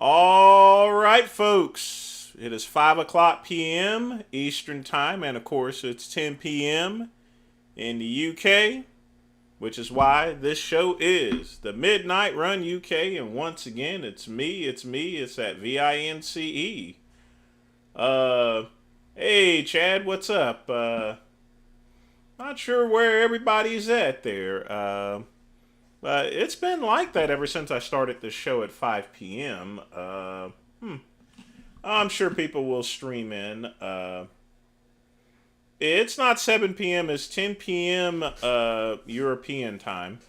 All right, folks. It is 5 o'clock p.m. Eastern Time, and of course, it's 10 p.m. in the UK, which is why this show is the Midnight Run UK. And once again, it's at VINCE. Uh, hey, Chad, what's up? Not sure where everybody's at there. But it's been like that ever since I started this show at 5 p.m. I'm sure people will stream in. It's not 7 p.m., it's 10 p.m. European time.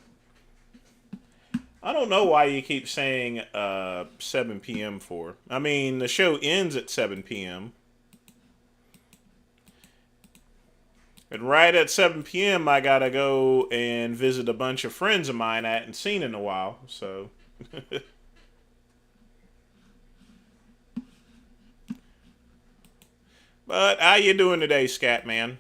I don't know why you keep saying 7 p.m. for. I mean, the show ends at 7 p.m. And right at 7 p.m., I gotta go and visit a bunch of friends of mine I hadn't seen in a while. So, but how you doing today, Scat Man?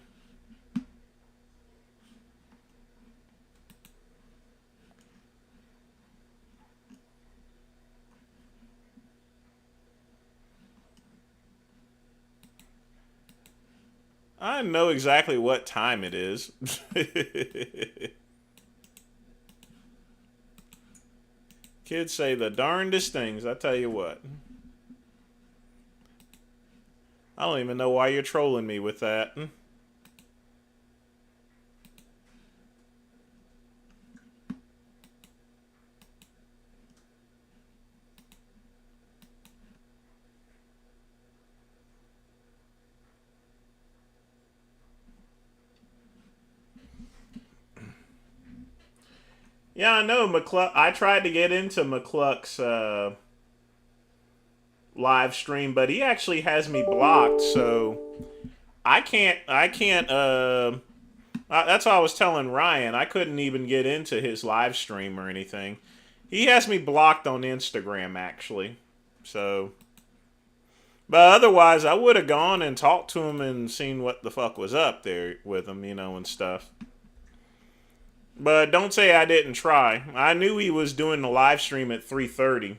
I know exactly what time it is. Kids say the darndest things. I tell you what. I don't even know why you're trolling me with that. Yeah, I know McCluck. I tried to get into McCluck's live stream, but he actually has me blocked, so I can't. I can't. That's what I was telling Ryan. I couldn't even get into his live stream or anything. He has me blocked on Instagram, actually. So, but otherwise, I would have gone and talked to him and seen what the fuck was up there with him, and stuff. But don't say I didn't try. I knew he was doing the live stream at 3:30.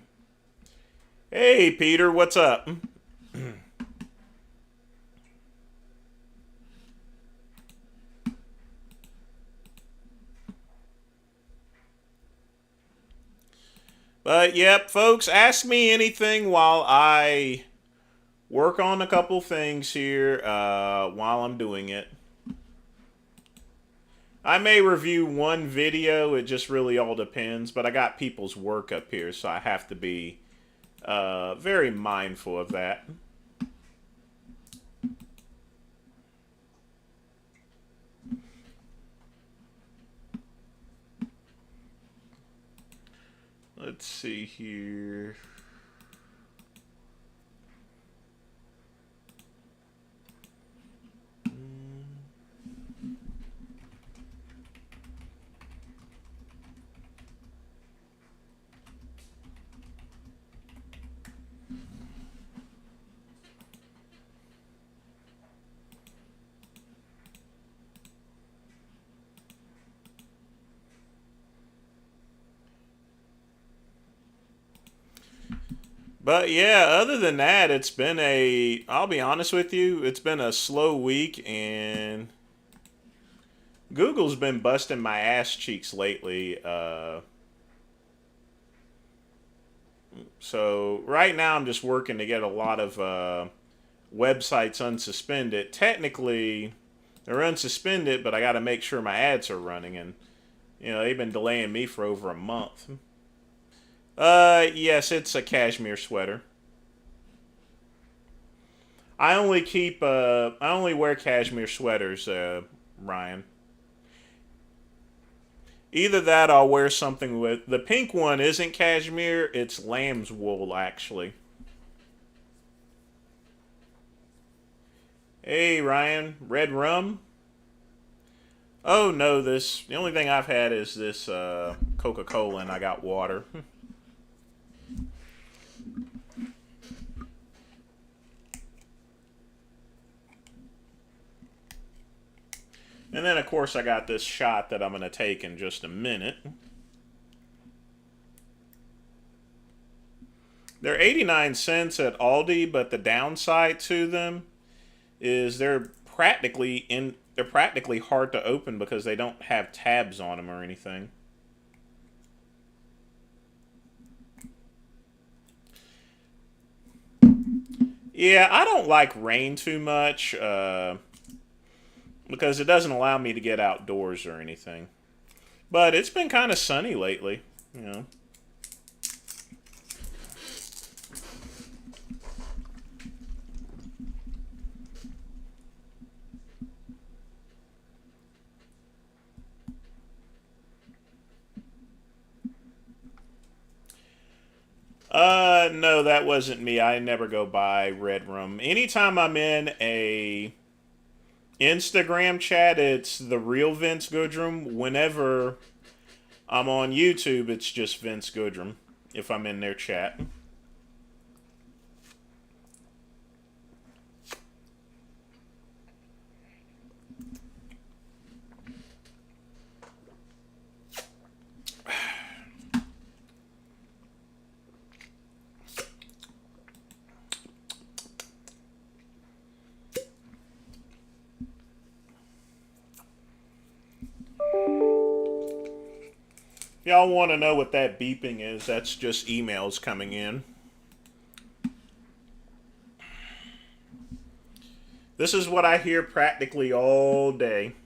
Hey, Peter, what's up? But yep, folks, ask me anything while I work on a couple things here while I'm doing it. I may review one video, it just really all depends, but I got people's work up here, so I have to be very mindful of that. Let's see here. But yeah, other than that, I'll be honest with you, it's been a slow week, and Google's been busting my ass cheeks lately. So right now I'm just working to get a lot of websites unsuspended. Technically, they're unsuspended, but I got to make sure my ads are running, and they've been delaying me for over a month. Yes, it's a cashmere sweater. I only wear cashmere sweaters, Ryan. Either that or I'll wear something with, the pink one isn't cashmere, it's lamb's wool, actually. Hey, Ryan, red rum? Oh, no, the only thing I've had is this, Coca-Cola, and I got water. And then, of course, I got this shot that I'm going to take in just a minute. They're 89 cents at Aldi, but the downside to them is they're practically hard to open because they don't have tabs on them or anything. Yeah, I don't like rain too much because it doesn't allow me to get outdoors or anything. But it's been kind of sunny lately, you know. No, that wasn't me. I never go by Red Room. Anytime I'm in a Instagram chat, it's the real Vince Goodrum. Whenever I'm on YouTube, it's just Vince Goodrum if I'm in their chat. Y'all want to know what that beeping is? That's just emails coming in. This is what I hear practically all day.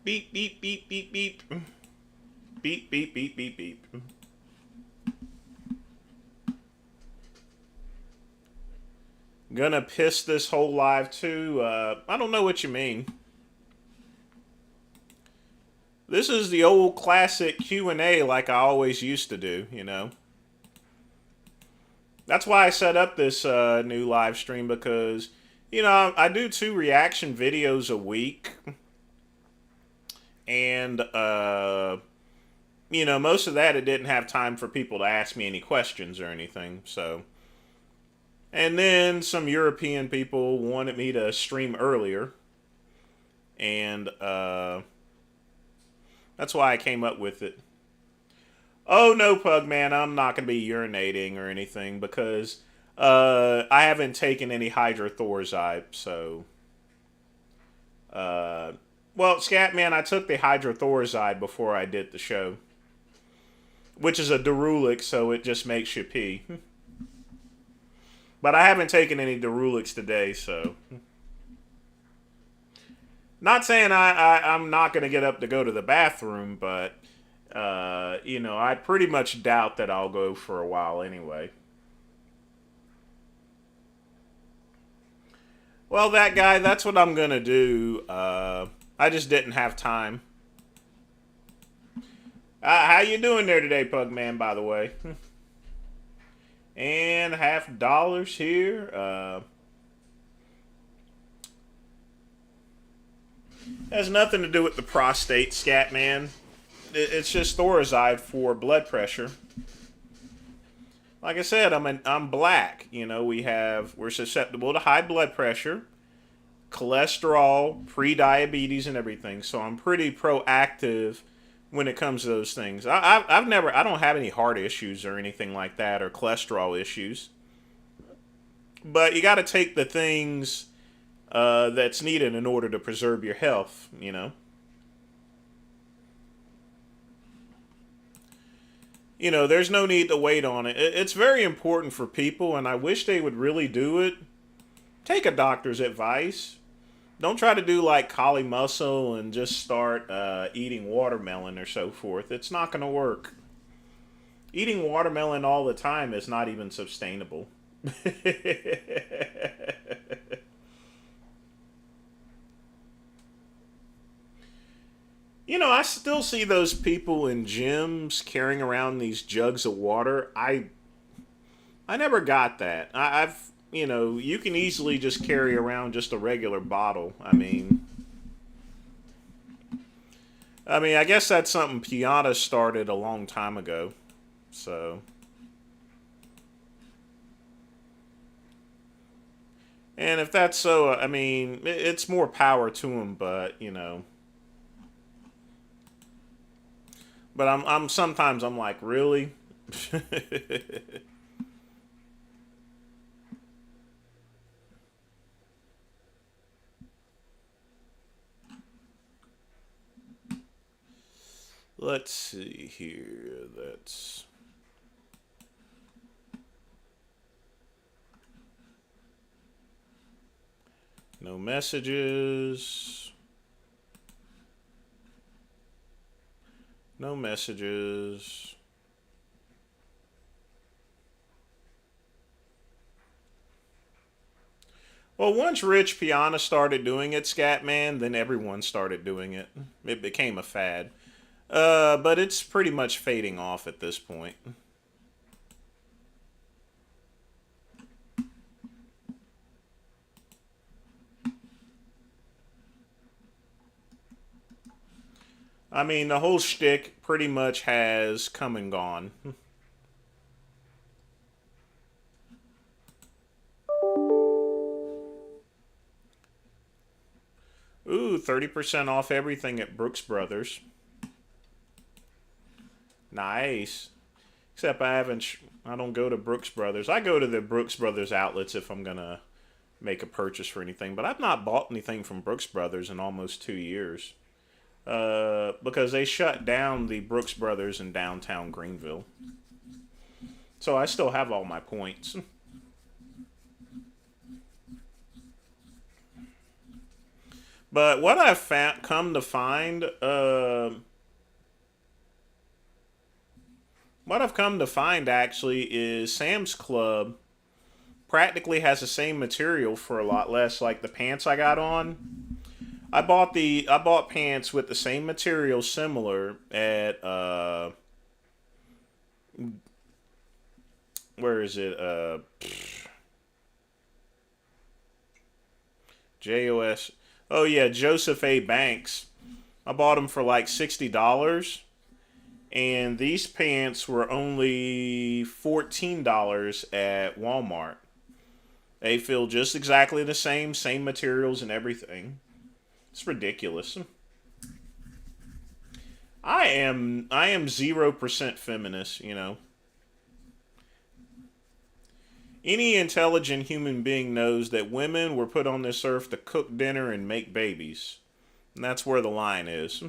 Beep, beep, beep, beep, beep. Beep, beep, beep, beep, beep. Gonna piss this whole live too. I don't know what you mean. This is the old classic Q&A like I always used to do, you know. That's why I set up this new live stream because, you know, I do 2 reaction videos a week. And, you know, most of that it didn't have time for people to ask me any questions or anything, so. And then some European people wanted me to stream earlier. And, that's why I came up with it. Oh no, Pug Man, I'm not gonna be urinating or anything because I haven't taken any hydrothorazide. So, well, Scatman, I took the hydrothorazide before I did the show, which is a Dirulic, so it just makes you pee. But I haven't taken any Dirulics today, so. Not saying I'm not going to get up to go to the bathroom, but, you know, I pretty much doubt that I'll go for a while anyway. Well, that guy, that's what I'm going to do. I just didn't have time. How you doing there today, Pugman, by the way? And $50 here. Has nothing to do with the prostate, Scatman. It's just Thorazide for blood pressure. Like I said, I'm black. You know, we're susceptible to high blood pressure, cholesterol, pre-diabetes, and everything. So I'm pretty proactive when it comes to those things. I don't have any heart issues or anything like that, or cholesterol issues. But you got to take the things that's needed in order to preserve your health, you know. You know, there's no need to wait on it. It's very important for people, and I wish they would really do it. Take a doctor's advice. Don't try to do like Kali Muscle and just start eating watermelon or so forth. It's not going to work. Eating watermelon all the time is not even sustainable. You know, I still see those people in gyms carrying around these jugs of water. I never got that. I've, you know, you can easily just carry around just a regular bottle. I guess that's something Piata started a long time ago. So, and if that's so, I mean, it's more power to him, but, you know. But I'm sometimes I'm like, really? Let's see here. That's no messages. No messages. Well, once Rich Piana started doing it, Scatman, then everyone started doing it. It became a fad. But it's pretty much fading off at this point. I mean, the whole shtick pretty much has come and gone. Ooh, 30% off everything at Brooks Brothers. Nice. Except I don't go to Brooks Brothers. I go to the Brooks Brothers outlets if I'm going to make a purchase for anything. But I've not bought anything from Brooks Brothers in almost 2 years. Because they shut down the Brooks Brothers in downtown Greenville. So I still have all my points. But what I've come to find, what I've come to find actually is Sam's Club practically has the same material for a lot less. Like the pants I got on, I bought pants with the same material, similar at where is it? JOS. Oh yeah, Joseph A. Banks. I bought them for like $60, and these pants were only $14 at Walmart. They feel just exactly the same materials and everything. It's ridiculous. I am 0% feminist, you know. Any intelligent human being knows that women were put on this earth to cook dinner and make babies. And that's where the line is.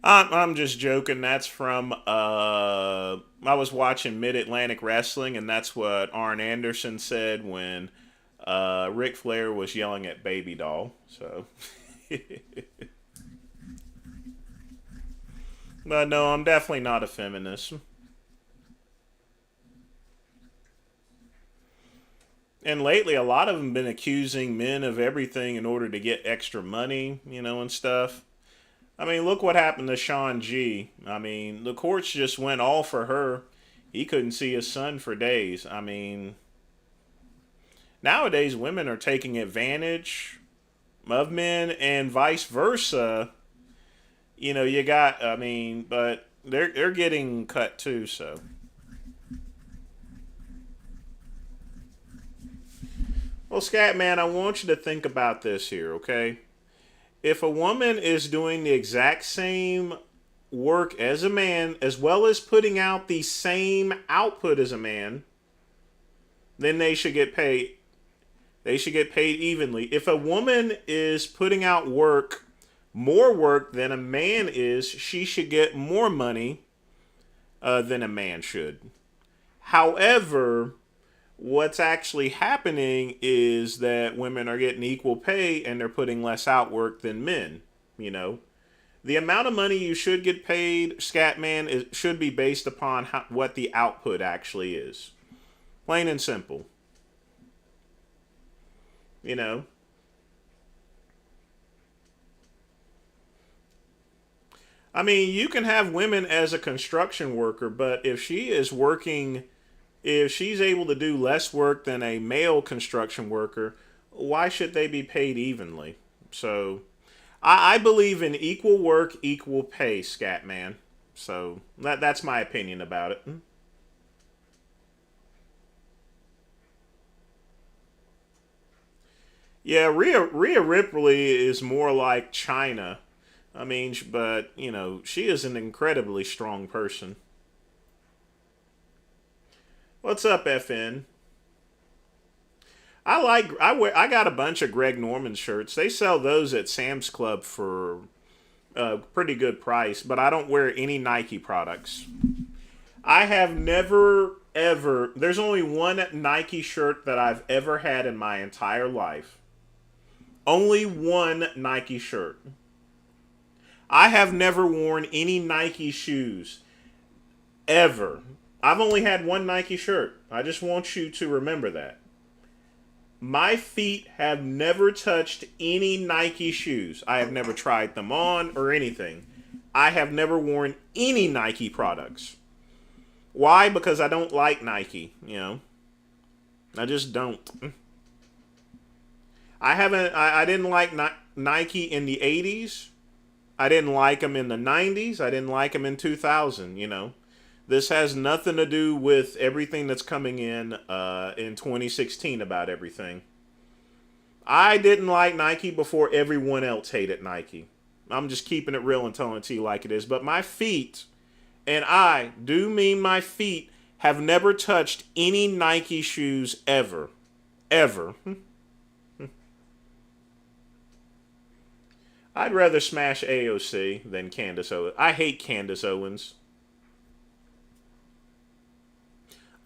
I'm just joking. That's from I was watching Mid Atlantic Wrestling, and that's what Arn Anderson said when Ric Flair was yelling at Baby Doll. So, but no, I'm definitely not a feminist. And lately, a lot of them been accusing men of everything in order to get extra money, you know, and stuff. I mean, look what happened to Sean G. I mean, the courts just went all for her. He couldn't see his son for days. I mean, nowadays women are taking advantage of men and vice versa. You know, you got, I mean, but they're getting cut too, so. Well, Scat Man, I want you to think about this here, okay? If a woman is doing the exact same work as a man, as well as putting out the same output as a man, then they should get paid. They should get paid evenly. If a woman is putting out more work than a man is, she should get more money than a man should. However, what's actually happening is that women are getting equal pay and they're putting less out work than men. You know, the amount of money you should get paid, Scatman, should be based upon what the output actually is. Plain and simple. You know, I mean, you can have women as a construction worker, but if she's able to do less work than a male construction worker, why should they be paid evenly? So, I believe in equal work, equal pay, Scatman. So that's my opinion about it. Yeah, Rhea Ripley is more like China. I mean, but she is an incredibly strong person. What's up, FN? I got a bunch of Greg Norman shirts. They sell those at Sam's Club for a pretty good price, but I don't wear any Nike products. I have never ever. There's only one Nike shirt that I've ever had in my entire life. Only one Nike shirt. I have never worn any Nike shoes ever. I've only had one Nike shirt. I just want you to remember that. My feet have never touched any Nike shoes. I have never tried them on or anything. I have never worn any Nike products. Why? Because I don't like Nike. I just don't. I didn't like Nike in the 80s. I didn't like them in the 90s. I didn't like them in 2000. This has nothing to do with everything that's coming in 2016 about everything. I didn't like Nike before everyone else hated Nike. I'm just keeping it real and telling it to you like it is. But my feet, and I do mean my feet, have never touched any Nike shoes ever. Ever. I'd rather smash AOC than Candace Owens. I hate Candace Owens.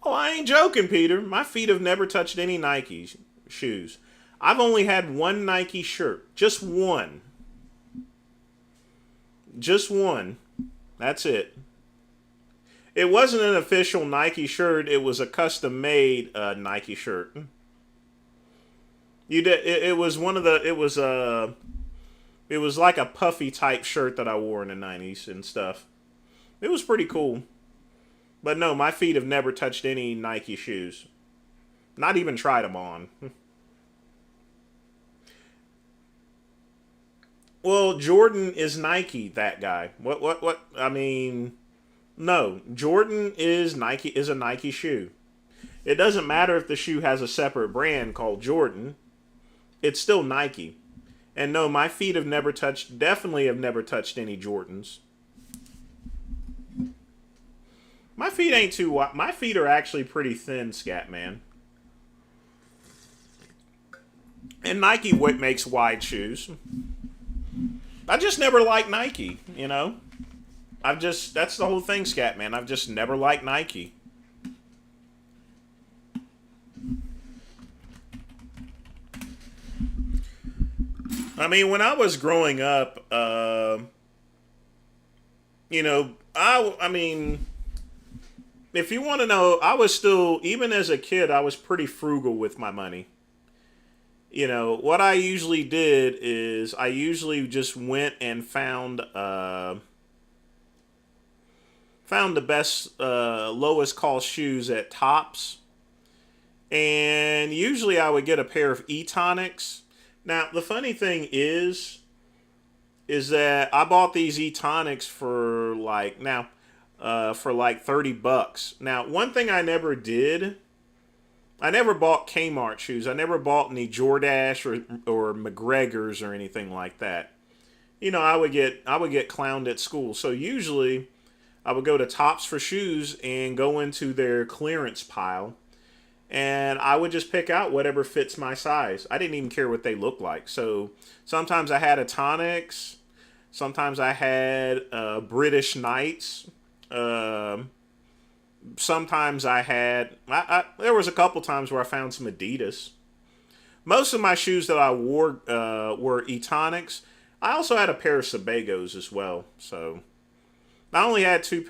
Oh, I ain't joking, Peter. My feet have never touched any Nike shoes. I've only had one Nike shirt. Just one. Just one. That's it. It wasn't an official Nike shirt. It was a custom-made Nike shirt. You did. It was one of the. It was a. It was like a puffy type shirt that I wore in the 90s and stuff. It was pretty cool. But no, my feet have never touched any Nike shoes. Not even tried them on. Well, Jordan is Nike, that guy. What? I mean, no. Jordan is Nike, is a Nike shoe. It doesn't matter if the shoe has a separate brand called Jordan. It's still Nike. And no, my feet have never touched, definitely have never touched any Jordans. My feet ain't too wide. My feet are actually pretty thin, Scatman. And Nike makes wide shoes. I just never liked Nike. That's the whole thing, Scatman. I've just never liked Nike. I mean, when I was growing up, I mean, if you want to know, I was still, even as a kid, I was pretty frugal with my money. What I usually did is I usually just went and found the best, lowest cost shoes at Tops. And usually I would get a pair of E-Tonics. Now, the funny thing is that I bought these E-Tonics for like $30. Now, one thing I never did, I never bought Kmart shoes. I never bought any Jordache or McGregor's or anything like that. I would get clowned at school. So usually I would go to Tops for shoes and go into their clearance pile. And I would just pick out whatever fits my size. I didn't even care what they looked like. So sometimes I had a Tonics. Sometimes I had British Knights. Sometimes I had... there was a couple times where I found some Adidas. Most of my shoes that I wore were E-Tonics. I also had a pair of Sebagos as well. So I only had two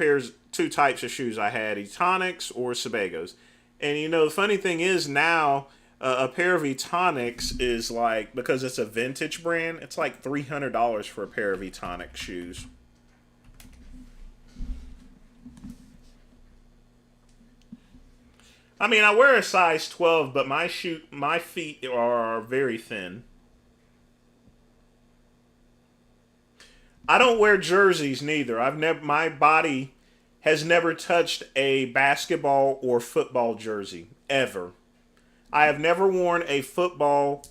types of shoes. I had E-Tonics or Sebagos. And the funny thing is now, a pair of E-Tonics is like, because it's a vintage brand, it's like $300 for a pair of E-Tonic shoes. I mean, I wear a size 12, but my feet are very thin. I don't wear jerseys neither. My body has never touched a basketball or football jersey, ever. I have never worn a football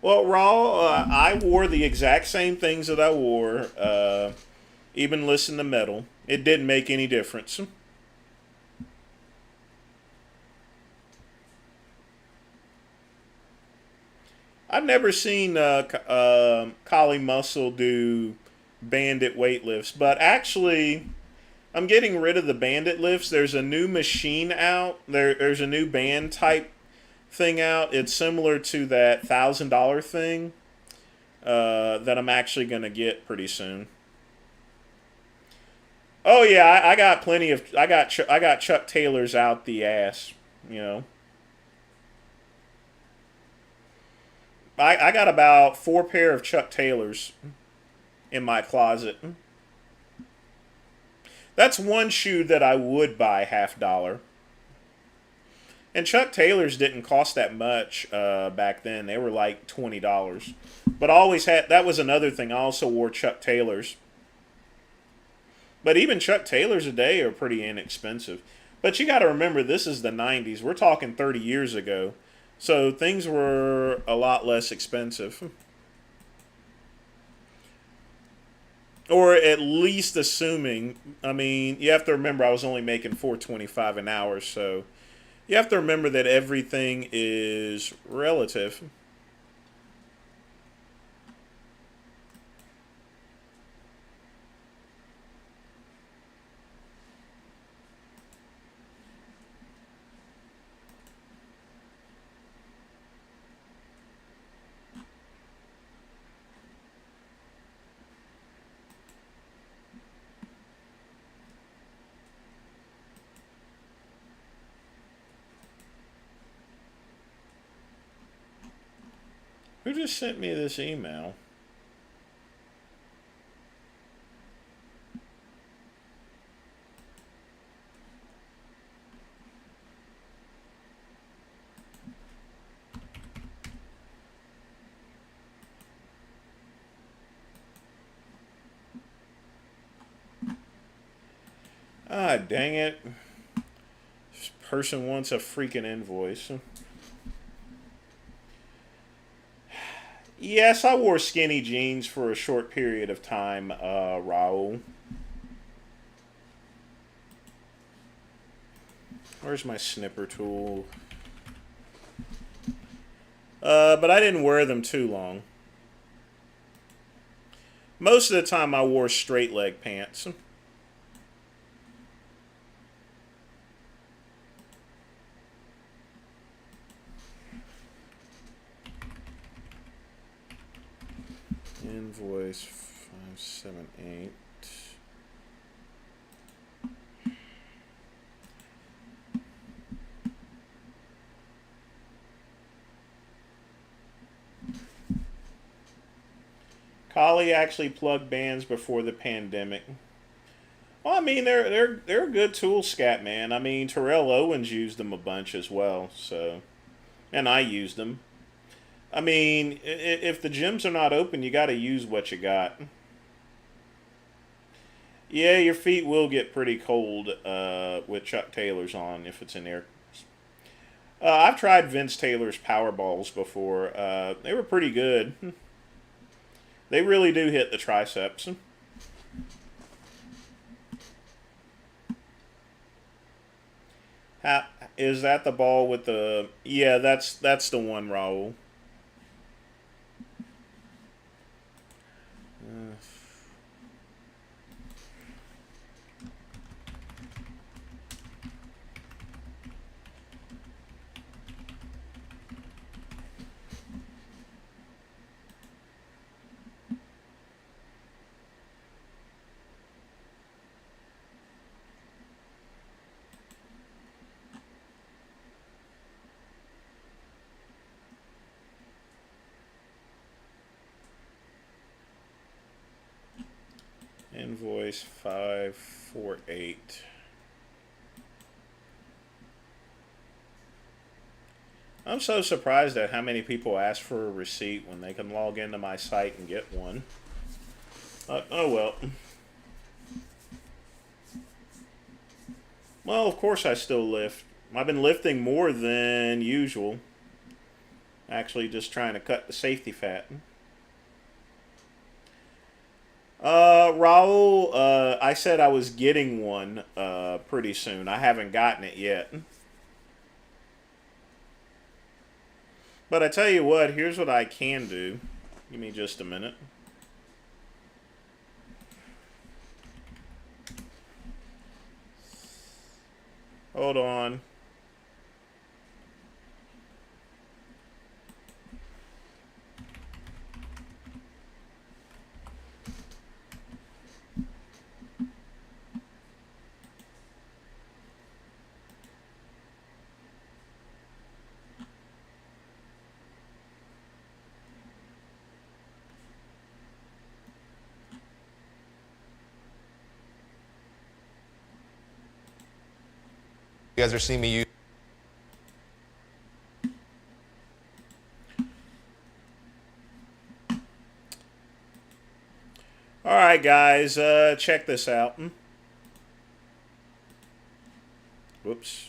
Well, Raw, I wore the exact same things that I wore, even listened to metal. It didn't make any difference. I've never seen Collie Muscle do bandit weightlifts, but actually, I'm getting rid of the bandit lifts. There's a new machine out. There's a new band type thing out. It's similar to that $1,000 thing that I'm actually gonna get pretty soon. Oh yeah, I got plenty of. I got Chuck Taylors out the ass. You know, I got about 4 pair of Chuck Taylors in my closet. That's one shoe that I would buy $50. And Chuck Taylors didn't cost that much back then. They were like $20. But I always had. That was another thing. I also wore Chuck Taylors. But even Chuck Taylors today are pretty inexpensive. But you got to remember, this is the 90s. We're talking 30 years ago. So things were a lot less expensive. Or at least assuming. I mean, you have to remember I was only making 4.25 an hour, so you have to remember that everything is relative. Who just sent me this email? Ah, dang it. This person wants a freaking invoice. Yes, I wore skinny jeans for a short period of time, Raul. Where's my snipper tool? But I didn't wear them too long. Most of the time I wore straight leg pants. Invoice 578. Collie actually plugged bands before the pandemic. Well, I mean they're a good tool, scat man. I mean Terrell Owens used them a bunch as well, so and I used them. I mean, if the gyms are not open, you got to use what you got. Yeah, your feet will get pretty cold with Chuck Taylors on if it's in there. I've tried Vince Taylor's Power Balls before. They were pretty good. They really do hit the triceps. How, is that the ball with the? Yeah, that's the one, Raul. Invoice 548. I'm so surprised at how many people ask for a receipt when they can log into my site and get one. Oh well. Well, of course I still lift. I've been lifting more than usual. Actually, just trying to cut the safety fat. Raul, I said I was getting one pretty soon. I haven't gotten it yet. But I tell you what, here's what I can do. Give me just a minute. Hold on. You guys are seeing me use. All right, guys, check this out. Whoops.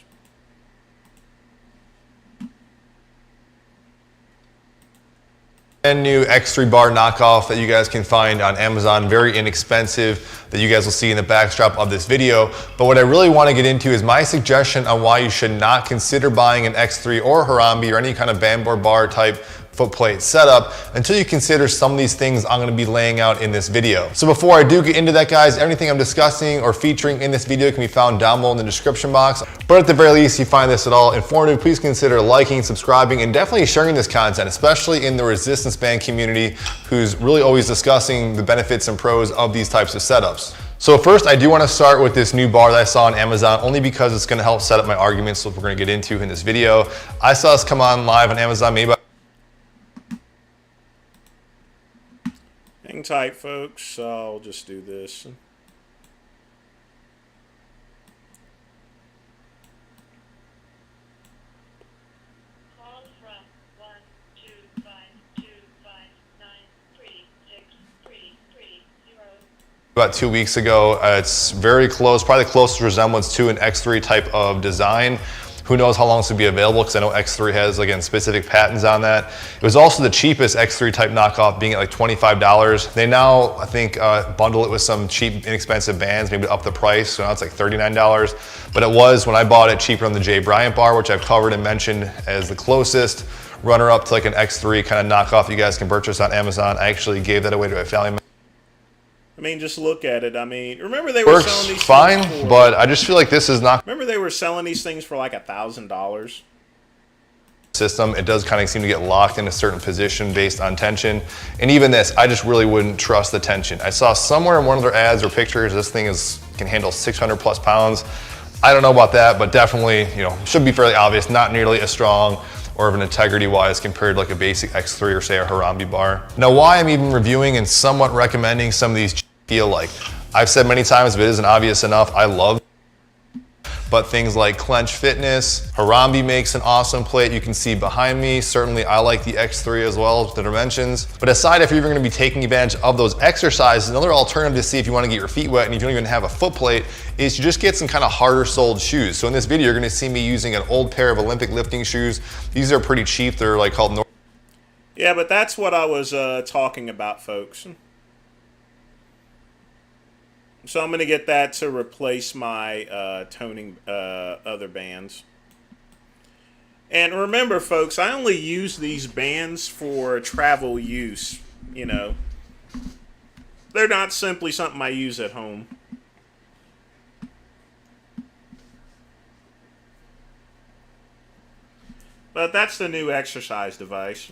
Brand new X3 bar knockoff that you guys can find on Amazon, very inexpensive, that you guys will see in the backdrop of this video. But what I really want to get into is my suggestion on why you should not consider buying an X3 or Harambe or any kind of Bambor bar type footplate setup until you consider some of these things I'm going to be laying out in this video. So before I do get into that, guys, everything I'm discussing or featuring in this video can be found down below in the description box. But at the very least, if you find this at all informative, please consider liking, subscribing, and definitely sharing this content, especially in the resistance band community, who's really always discussing the benefits and pros of these types of setups. So first, I do want to start with this new bar that I saw on Amazon, only because it's going to help set up my arguments, so we're going to get into in this video. I saw this come on live on Amazon maybe about Hang tight, folks. I'll just do this. Call from 12525936330. about 2 weeks ago. It's very close, probably the closest resemblance to an X3 type of design. Who knows how long this will be available, because I know X3 has, again, specific patents on that. It was also the cheapest X3 type knockoff, being at like $25. They now, I think, bundle it with some cheap, inexpensive bands, maybe up the price, so now it's like $39. But it was, when I bought it, cheaper than the Jay Bryant bar, which I've covered and mentioned as the closest runner-up to like an X3 kind of knockoff you guys can purchase on Amazon. I actually gave that away to a family member. I mean, just look at it. I mean, remember they were selling these fine, things for, but I just feel like this is not. Remember they were selling these things for like $1,000. System, it does kind of seem to get locked in a certain position based on tension. And even this, I just really wouldn't trust the tension. I saw somewhere in one of their ads or pictures, this thing can handle 600 plus pounds. I don't know about that, but definitely, should be fairly obvious, not nearly as strong or of an integrity wise compared to like a basic X3 or say a Harambe bar. Now, why I'm even reviewing and somewhat recommending some of these feel like, I've said many times, but it isn't obvious enough, I love. But things like Clench Fitness, Harambe makes an awesome plate you can see behind me. Certainly I like the X3 as well, the dimensions. But aside, if you're even gonna be taking advantage of those exercises, another alternative to see if you wanna get your feet wet and if you don't even have a foot plate is to just get some kind of harder soled shoes. So in this video, you're gonna see me using an old pair of Olympic lifting shoes. These are pretty cheap. They're like called Yeah, but that's what I was talking about, folks. So I'm going to get that to replace my toning other bands. And remember, folks, I only use these bands for travel use, They're not simply something I use at home. But that's the new exercise device.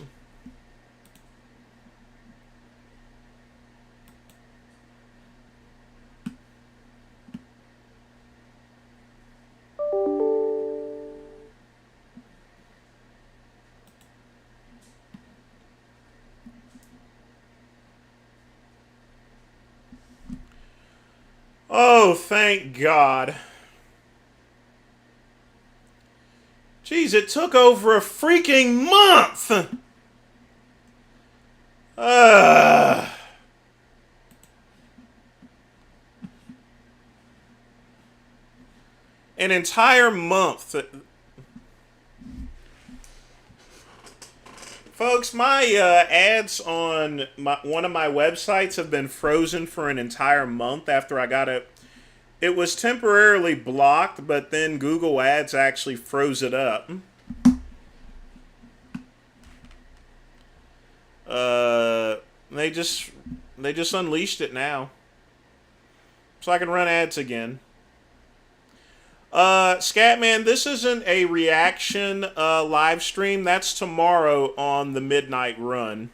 Oh, thank God. Jeez, it took over a freaking month. An entire month. Folks, my ads on one of my websites have been frozen for an entire month after I got it. It was temporarily blocked, but then Google Ads actually froze it up. They just unleashed it now, so I can run ads again. Scatman, this isn't a reaction live stream. That's tomorrow on the Midnight Run.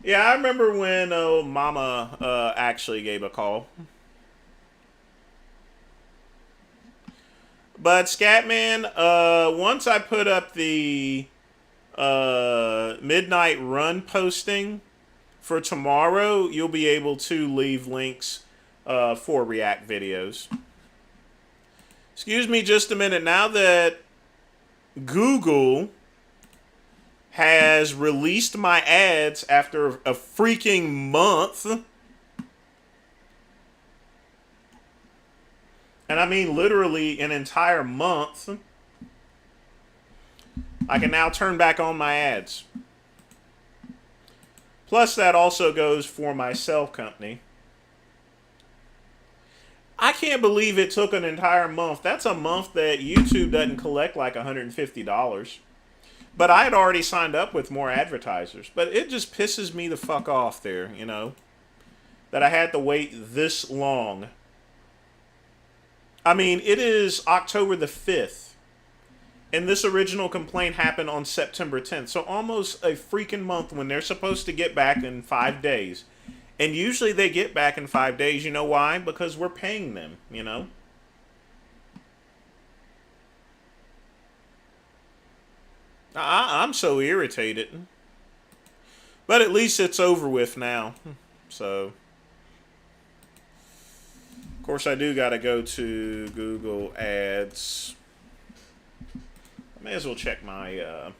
Yeah, I remember when Mama actually gave a call. But Scatman, once I put up the Midnight Run posting for tomorrow, you'll be able to leave links for React videos. Excuse me just a minute. Now that Google has released my ads after a freaking month, and I mean literally an entire month, I can now turn back on my ads. Plus, that also goes for my cell company. I can't believe it took an entire month. That's a month that YouTube doesn't collect like $150. But I had already signed up with more advertisers. But it just pisses me the fuck off there, you know, that I had to wait this long. I mean, it is October the 5th. And this original complaint happened on September 10th. So almost a freaking month when they're supposed to get back in 5 days. And usually they get back in 5 days. You know why? Because we're paying them, you know. I'm so irritated. But at least it's over with now. So, of course, I do got to go to Google Ads. I may as well check my...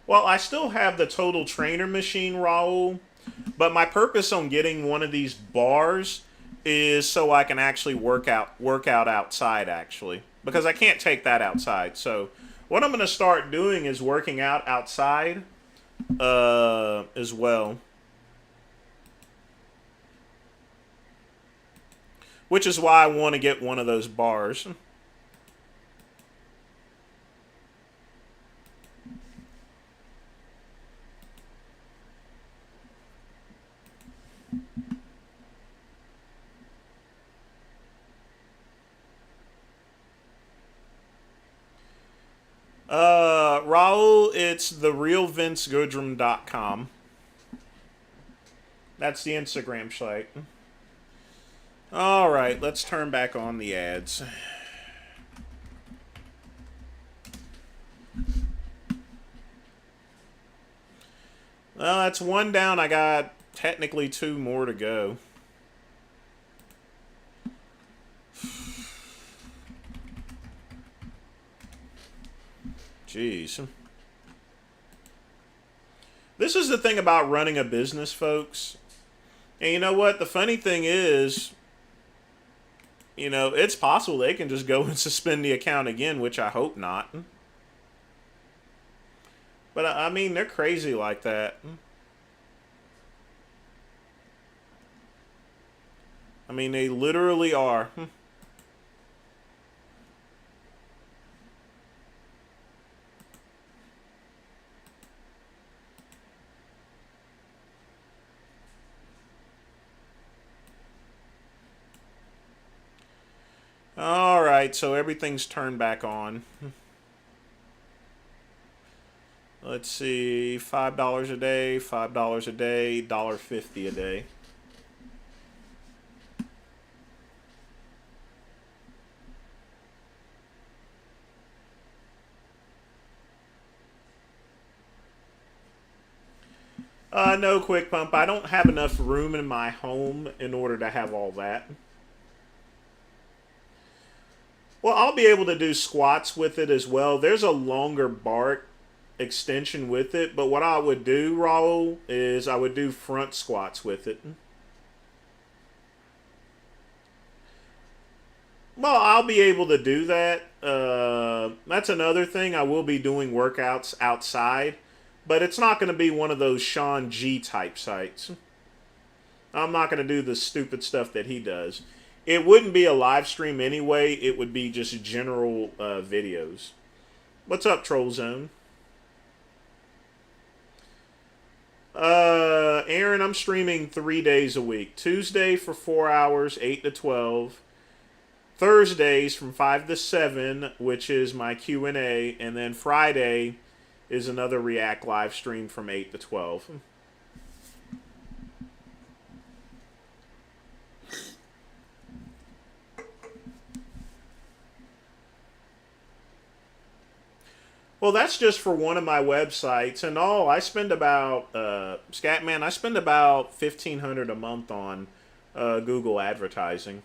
Well, I still have the Total Trainer machine, Raul. But my purpose on getting one of these bars is so I can actually work out outside, actually. Because I can't take that outside. So what I'm going to start doing is working out outside as well. Which is why I want to get one of those bars. Raul, it's therealvincegoodrum.com. That's the Instagram site. Alright, let's turn back on the ads. Well, that's one down. I got technically 2 more to go. Jeez. This is the thing about running a business, folks. And you know what? The funny thing is, you know, it's possible they can just go and suspend the account again, which I hope not. But, I mean, they're crazy like that. I mean, they literally are. Alright, so everything's turned back on. Let's see, $5 a day, $5 a day, $1.50 a day. No, Quick Pump. I don't have enough room in my home in order to have all that. Well, I'll be able to do squats with it as well. There's a longer bar extension with it, but what I would do, Raul, is I would do front squats with it. Well, I'll be able to do that. That's another thing. I will be doing workouts outside, but it's not going to be one of those Sean G type sites. I'm not going to do the stupid stuff that he does. It wouldn't be a live stream anyway. It would be just general videos. What's up, Troll Zone? Aaron, I'm streaming 3 days a week. Tuesday for 4 hours, 8 to 12. Thursdays from 5 to 7, which is my Q&A, and then Friday is another React live stream from 8 to 12. Well, that's just for one of my websites, and all I spend about Scatman. I spend about $1,500 a month on Google advertising.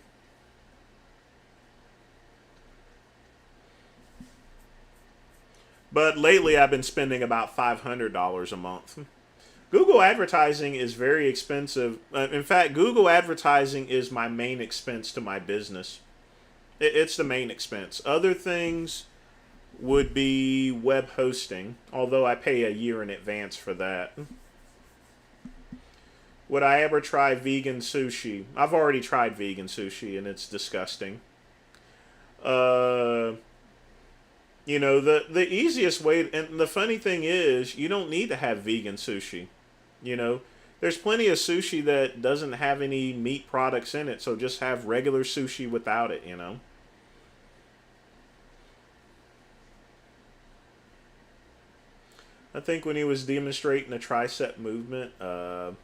But lately, I've been spending about $500 a month. Google advertising is very expensive. In fact, Google advertising is my main expense to my business. It's the main expense. Other things would be web hosting, although I pay a year in advance for that. Would I ever try vegan sushi? I've already tried vegan sushi and it's disgusting. Uh, the easiest way, and the funny thing is, you don't need to have vegan sushi. You know, there's plenty of sushi that doesn't have any meat products in it, so just have regular sushi without it, you know. I think when he was demonstrating the tricep movement, well,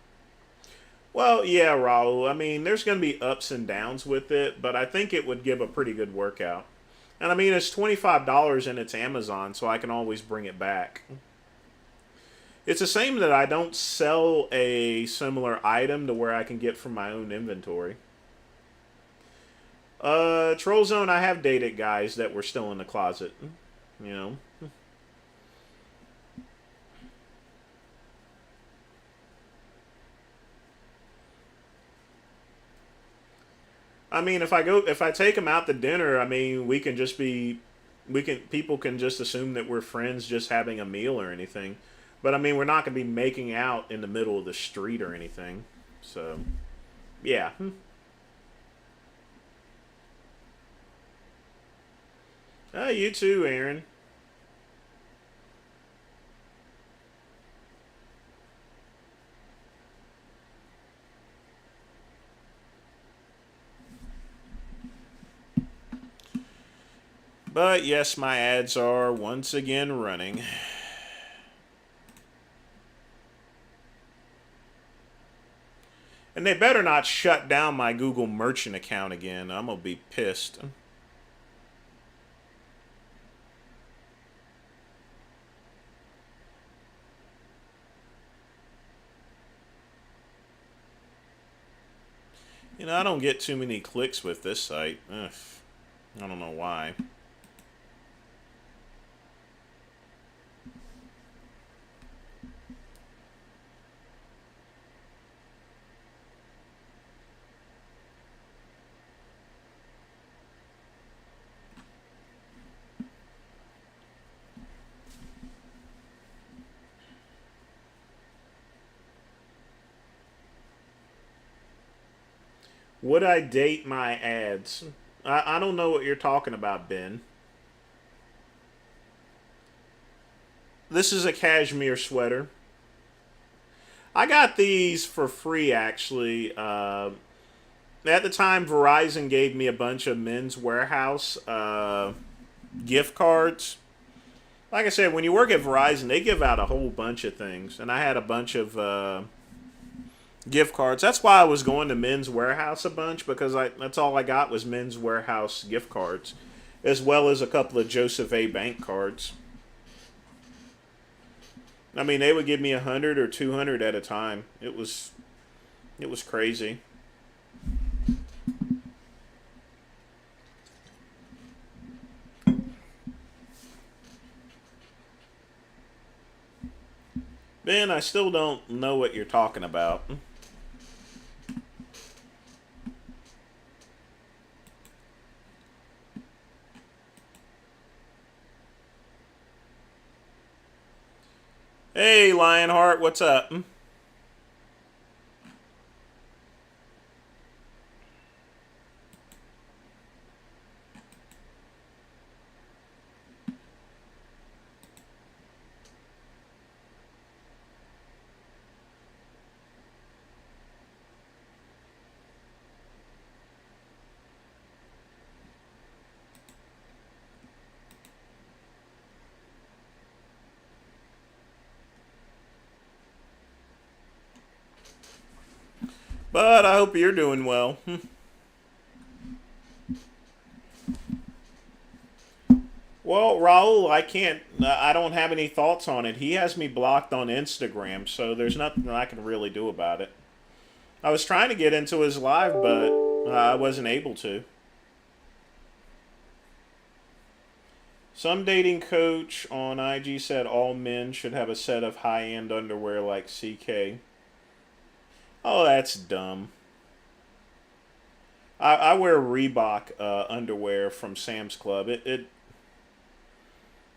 yeah, Raul. I mean, there's going to be ups and downs with it, but I think it would give a pretty good workout. And I mean, it's $25 and it's Amazon, so I can always bring it back. It's a shame that I don't sell a similar item to where I can get from my own inventory. Troll Zone, I have dated guys that were still in the closet. You know. I mean, if I take them out to dinner, I mean, people can just assume that we're friends just having a meal or anything. But I mean, we're not going to be making out in the middle of the street or anything. So, yeah. You too, Aaron. But yes, my ads are once again running. And they better not shut down my Google Merchant account again. I'm going to be pissed. You know, I don't get too many clicks with this site. Ugh, I don't know why. Would I date my ads? I don't know what you're talking about, Ben. This is a cashmere sweater. I got these for free, actually. At the time, Verizon gave me a bunch of Men's Warehouse gift cards. Like I said, when you work at Verizon, they give out a whole bunch of things. And I had a bunch of gift cards. That's why I was going to Men's Warehouse a bunch, because that's all I got was Men's Warehouse gift cards, as well as a couple of Joseph A. Bank cards. I mean, they would give me 100 or 200 at a time. It was crazy. Ben, I still don't know what you're talking about. Hey, Lionheart, what's up? But I hope you're doing well. Well, Raul, I can't. I don't have any thoughts on it. He has me blocked on Instagram, so there's nothing I can really do about it. I was trying to get into his live, but I wasn't able to. Some dating coach on IG said all men should have a set of high-end underwear like CK. Oh, that's dumb. I wear Reebok underwear from Sam's Club. It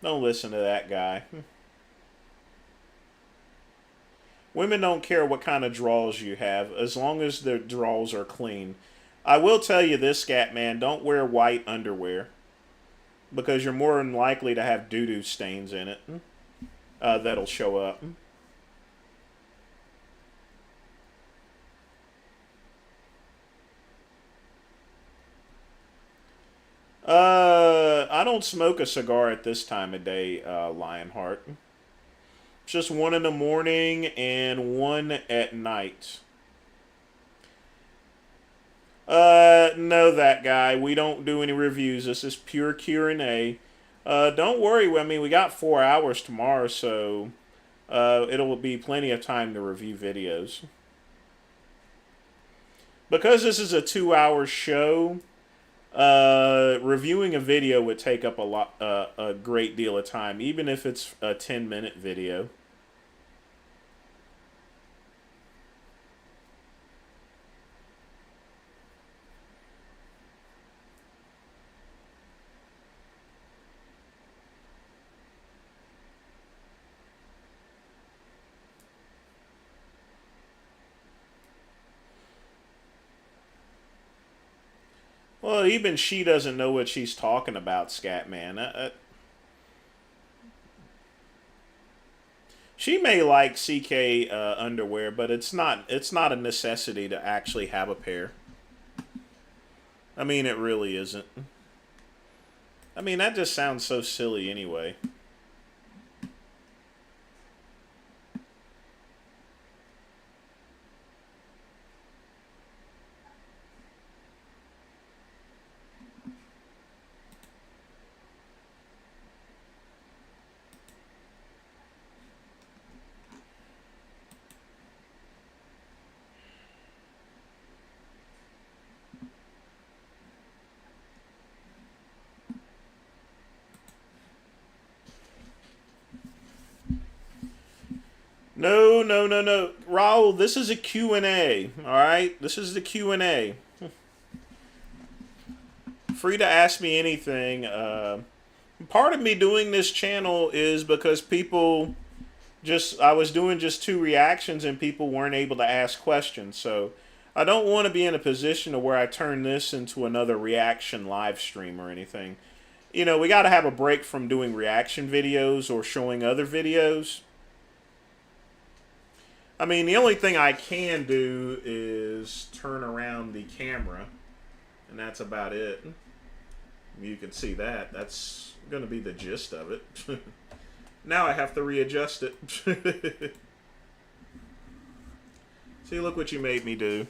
don't listen to that guy. Women don't care what kind of draws you have as long as the draws are clean. I will tell you this, scat man, don't wear white underwear because you're more than likely to have doo-doo stains in it that'll show up. I don't smoke a cigar at this time of day, Lionheart. Just one in the morning and one at night. No, that guy. We don't do any reviews. This is pure Q&A. Don't worry. I mean, we got 4 hours tomorrow, so it'll be plenty of time to review videos. Because this is a 2-hour show, reviewing a video would take up a great deal of time, even if it's a 10-minute video. Well, even she doesn't know what she's talking about, Scatman. She may like CK underwear, but it's not a necessity to actually have a pair. I mean, it really isn't. I mean, that just sounds so silly anyway. No, no, no, no. Raul, this is a Q&A, all right? This is the Q&A. Free to ask me anything. Part of me doing this channel is because people I was doing just 2 reactions and people weren't able to ask questions. So I don't want to be in a position to where I turn this into another reaction live stream or anything. You know, we got to have a break from doing reaction videos or showing other videos. I mean, the only thing I can do is turn around the camera, and that's about it. You can see that. That's going to be the gist of it. Now I have to readjust it. See, look what you made me do.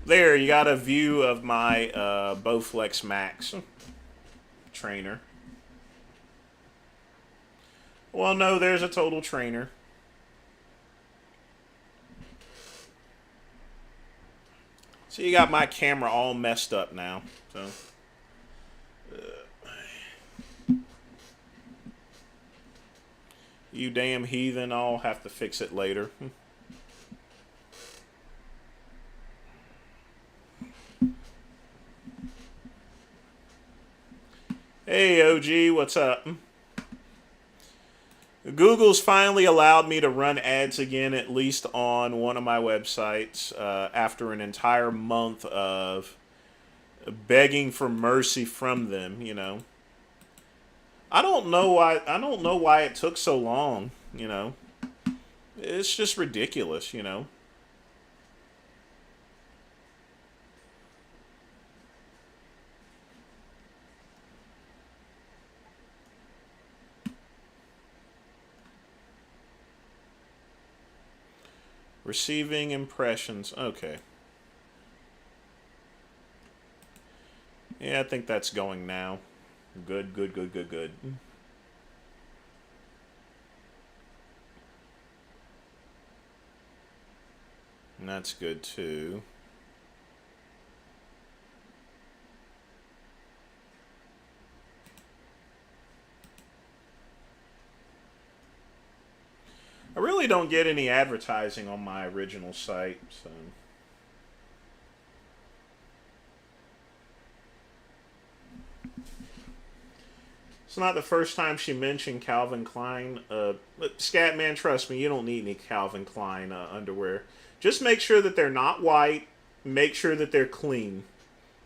There, you got a view of my Bowflex Max trainer. Well, no, there's a total trainer. So you got my camera all messed up now. So, you damn heathen! I'll have to fix it later. Hey, OG, what's up? Google's finally allowed me to run ads again, at least on one of my websites, after an entire month of begging for mercy from them. I don't know why. I don't know why it took so long. It's just ridiculous. Receiving impressions. Okay. Yeah, I think that's going now. Good, good, good, good, good. And that's good too. I really don't get any advertising on my original site, so. It's not the first time she mentioned Calvin Klein. Scatman, trust me, you don't need any Calvin Klein underwear. Just make sure that they're not white. Make sure that they're clean.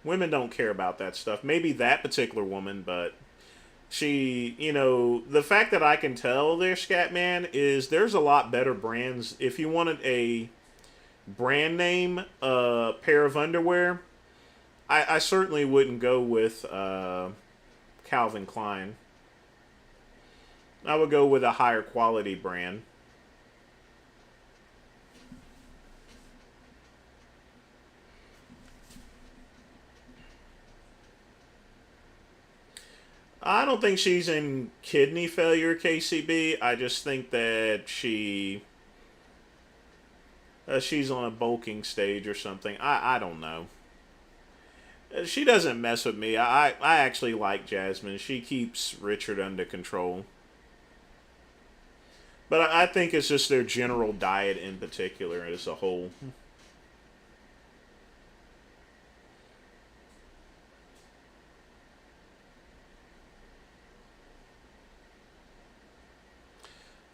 Women don't care about that stuff. Maybe that particular woman, but the fact that I can tell they're Scatman is there's a lot better brands. If you wanted a brand name pair of underwear, I certainly wouldn't go with Calvin Klein. I would go with a higher quality brand. I don't think she's in kidney failure, KCB. I just think that she's on a bulking stage or something. I don't know. She doesn't mess with me. I actually like Jasmine. She keeps Richard under control. But I think it's just their general diet in particular as a whole.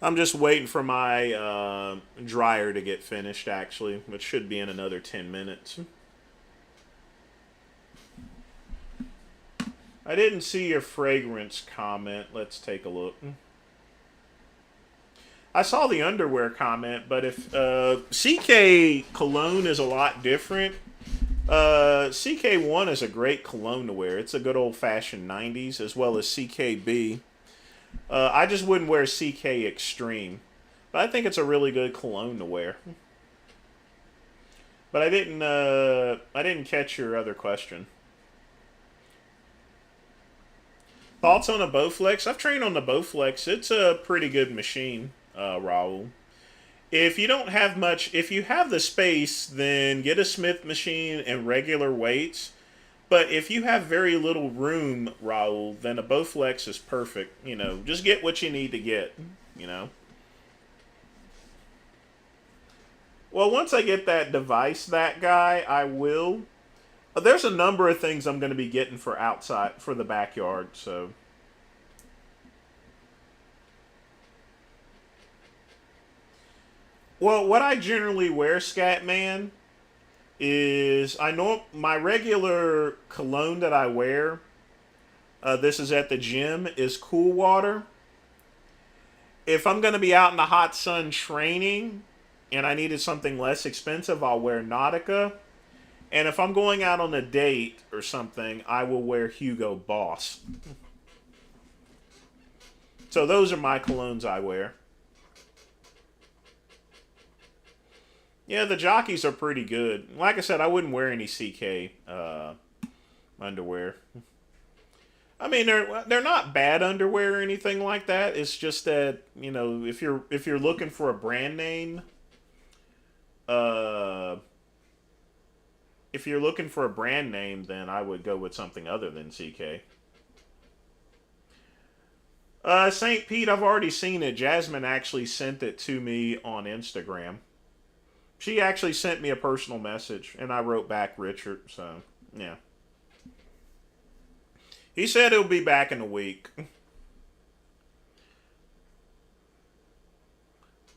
I'm just waiting for my dryer to get finished, actually, which should be in another 10 minutes. I didn't see your fragrance comment. Let's take a look. I saw the underwear comment, but if CK cologne is a lot different, CK1 is a great cologne to wear. It's a good old fashioned 90s, as well as CKB. I just wouldn't wear CK Extreme, but I think it's a really good cologne to wear. But I didn't catch your other question. Thoughts on a Bowflex? I've trained on the Bowflex. It's a pretty good machine, Raul. If you don't have much, if you have the space, then get a Smith machine and regular weights. But if you have very little room, Raul, then a Bowflex is perfect. Just get what you need to get. You know. Well, once I get that device, that guy, I will. There's a number of things I'm going to be getting for outside for the backyard. So. Well, what I generally wear, Scatman, is I know my regular cologne that I wear. This is at the gym. Is Cool Water. If I'm going to be out in the hot sun training, and I needed something less expensive, I'll wear Nautica. And if I'm going out on a date or something, I will wear Hugo Boss. So those are my colognes I wear. Yeah, the jockeys are pretty good. Like I said, I wouldn't wear any CK underwear. I mean, they're not bad underwear or anything like that. It's just that if you're looking for a brand name, uh, if you're looking for a brand name, then I would go with something other than CK. St. Pete, I've already seen it. Jasmine actually sent it to me on Instagram. She actually sent me a personal message, and I wrote back Richard. So, yeah. He said he'll be back in a week.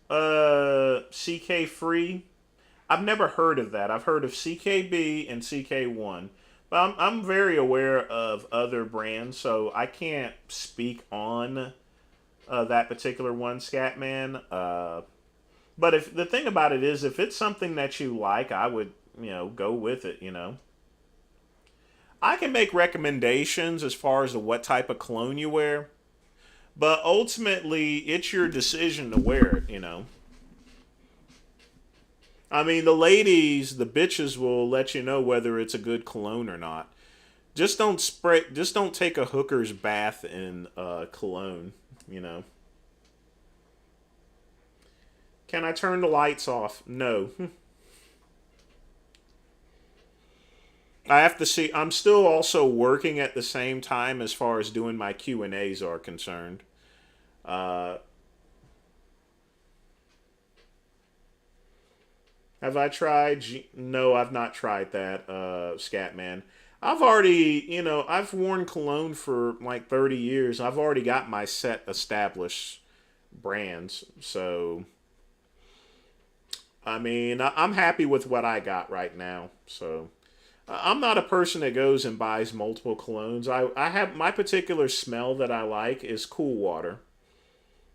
CK Free. I've never heard of that. I've heard of CKB and CK1. But I'm very aware of other brands, so I can't speak on that particular one, Scatman. But if the thing about it is, if it's something that you like, I would, go with it, I can make recommendations as far as to what type of cologne you wear, but ultimately, it's your decision to wear it. I mean, the ladies, the bitches will let you know whether it's a good cologne or not. Just don't spray. Just don't take a hooker's bath in cologne. You know. Can I turn the lights off? No. I have to see. I'm still also working at the same time as far as doing my Q&As are concerned. Uh, have I tried? No, I've not tried that, Scatman. I've already, I've worn cologne for like 30 years. I've already got my set established brands. So, I mean, I'm happy with what I got right now. So, I'm not a person that goes and buys multiple colognes. I have my particular smell that I like is Cool Water.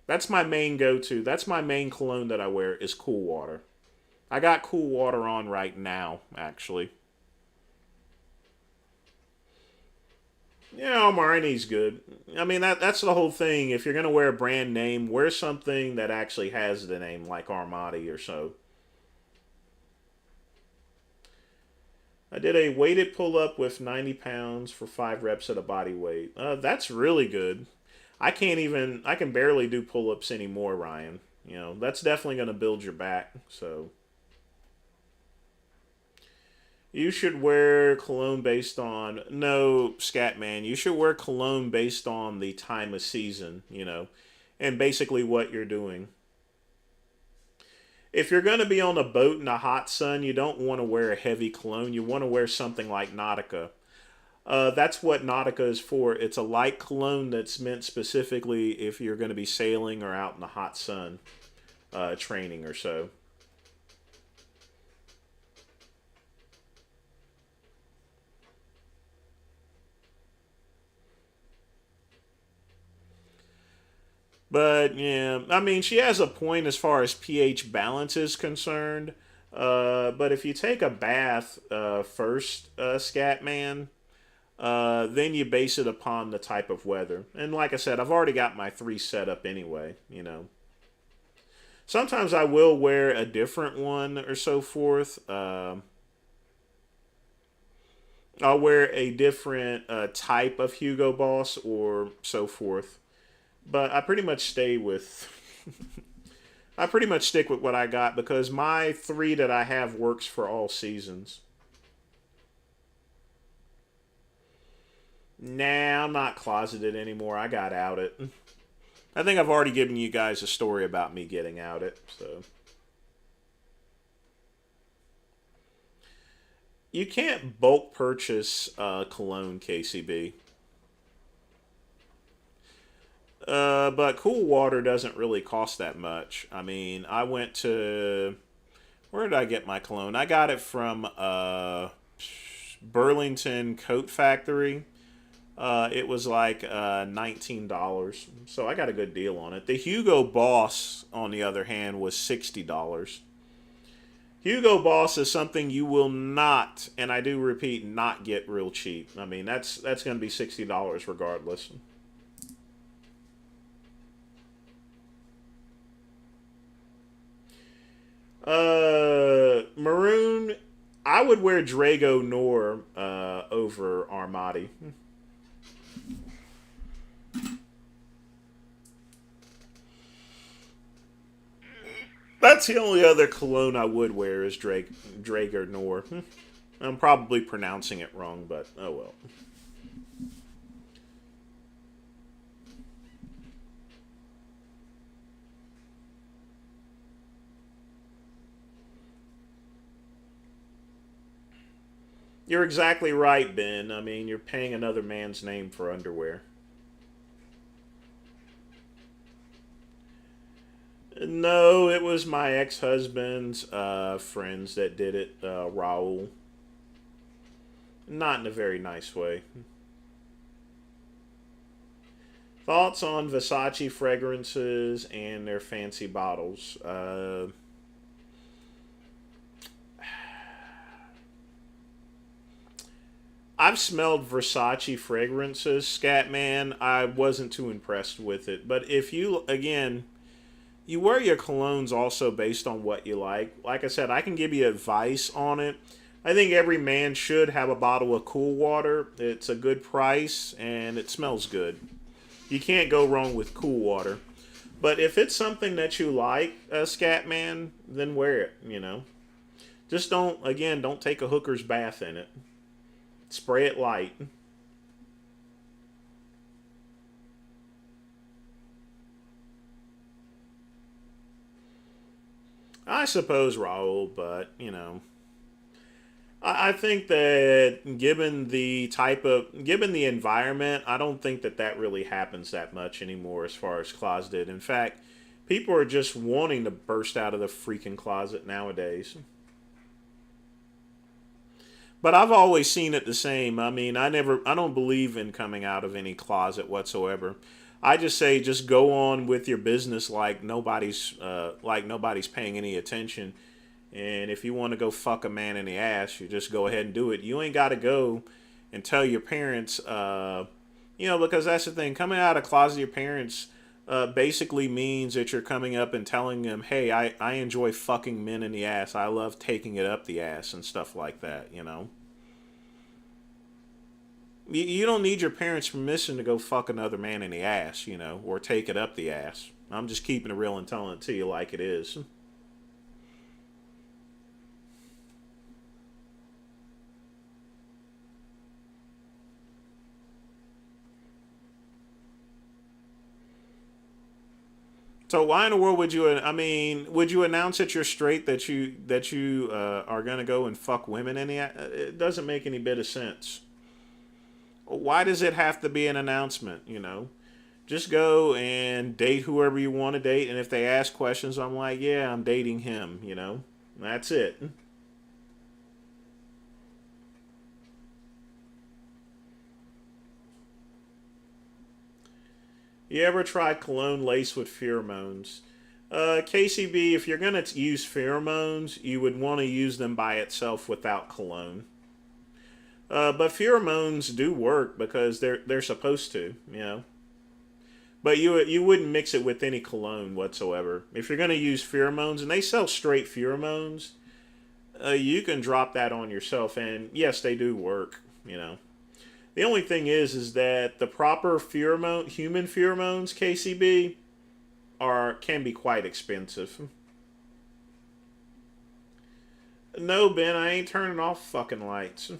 That's my main go-to. That's my main cologne that I wear is Cool Water. I got Cool Water on right now, actually. Yeah, Marini's good. I mean, that's the whole thing. If you're gonna wear a brand name, wear something that actually has the name, like Armati or so. I did a weighted pull up with 90 pounds for 5 reps at a body weight. That's really good. I can barely do pull ups anymore, Ryan. That's definitely going to build your back. So, you should wear cologne based on, no, Scatman, you should wear cologne based on the time of season, and basically what you're doing. If you're going to be on a boat in the hot sun, you don't want to wear a heavy cologne. You want to wear something like Nautica. That's what Nautica is for. It's a light cologne that's meant specifically if you're going to be sailing or out in the hot sun, training or so. But yeah, I mean, she has a point as far as pH balance is concerned. But if you take a bath first, Scatman, then you base it upon the type of weather. And like I said, I've already got my 3 set up anyway. Sometimes I will wear a different one or so forth. I'll wear a different type of Hugo Boss or so forth. But I pretty much stay with. I pretty much stick with what I got because my 3 that I have works for all seasons. Nah, I'm not closeted anymore. I got out it. I think I've already given you guys a story about me getting out it. So you can't bulk purchase cologne, KCB. But Cool Water doesn't really cost that much. I mean, I went to where did I get my cologne? I got it from Burlington Coat Factory. It was like $19, so I got a good deal on it. The Hugo Boss, on the other hand, was $60. Hugo Boss is something you will not, and I do repeat, not get real cheap. I mean, that's going to be $60 regardless. Maroon. I would wear Drago Nor over Armati. That's the only other cologne I would wear is Drago Nor. I'm probably pronouncing it wrong, but oh well. You're exactly right, Ben. I mean, you're paying another man's name for underwear. No, it was my ex-husband's friends that did it, Raul. Not in a very nice way. Thoughts on Versace fragrances and their fancy bottles? I've smelled Versace fragrances, Scatman. I wasn't too impressed with it. But if you, again, you wear your colognes also based on what you like. Like I said, I can give you advice on it. I think every man should have a bottle of cool water. It's a good price and it smells good. You can't go wrong with cool water. But if it's something that you like, Scatman, then wear it, you know. Just don't, again, don't take a hooker's bath in it. Spray it light. I suppose, Raul, but, you know. I think that given the environment, I don't think that that really happens that much anymore as far as closeted. In fact, people are just wanting to burst out of the freaking closet nowadays. But I've always seen it the same. I mean, I don't believe in coming out of any closet whatsoever. I just say just go on with your business like nobody's paying any attention. And if you want to go fuck a man in the ass, you just go ahead and do it. You ain't got to go and tell your parents, because that's the thing. Coming out of closet, your parents basically means that you're coming up and telling them, hey, I enjoy fucking men in the ass. I love taking it up the ass and stuff like that, you know. You don't need your parents' permission to go fuck another man in the ass, you know, or take it up the ass. I'm just keeping it real and telling it to you like it is. So why in the world would you? I mean, would you announce that you're straight that you are gonna go and fuck women in the? It doesn't make any bit of sense. Why does it have to be an announcement? You know, just go and date whoever you want to date, and if they ask questions, I'm like, yeah, I'm dating him. You know, that's it. You ever tried cologne laced with pheromones? KCB, if you're gonna use pheromones, you would want to use them by itself without cologne. But pheromones do work because they're supposed to, you know. But you wouldn't mix it with any cologne whatsoever. If you're gonna use pheromones, and they sell straight pheromones, you can drop that on yourself, and yes, they do work. You know. The only thing is that the proper human pheromones, KCB, can be quite expensive. No, Ben, I ain't turning off fucking lights.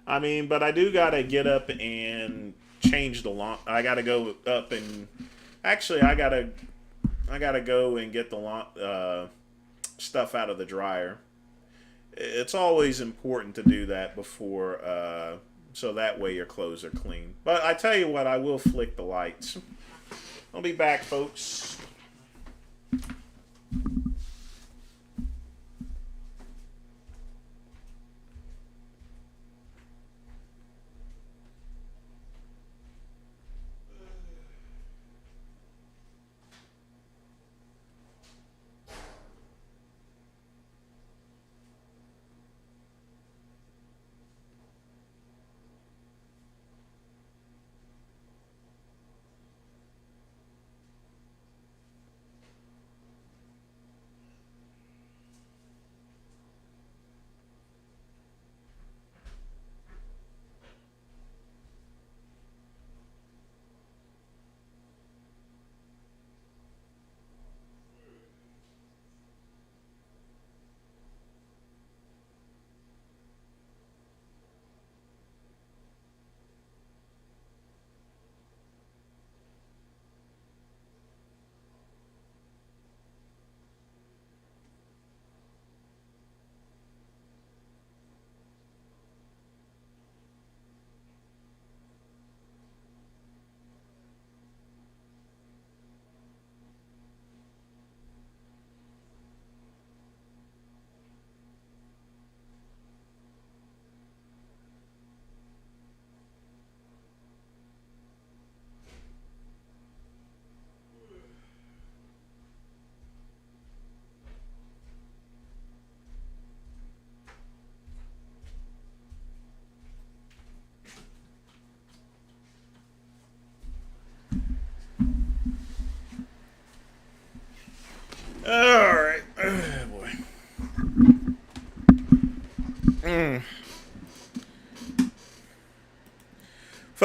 I mean, but I do gotta get up and change the lawn. I gotta go up and actually, I gotta go and get the stuff out of the dryer. It's always important to do that before, so that way your clothes are clean. But I tell you what, I will flick the lights. I'll be back, folks.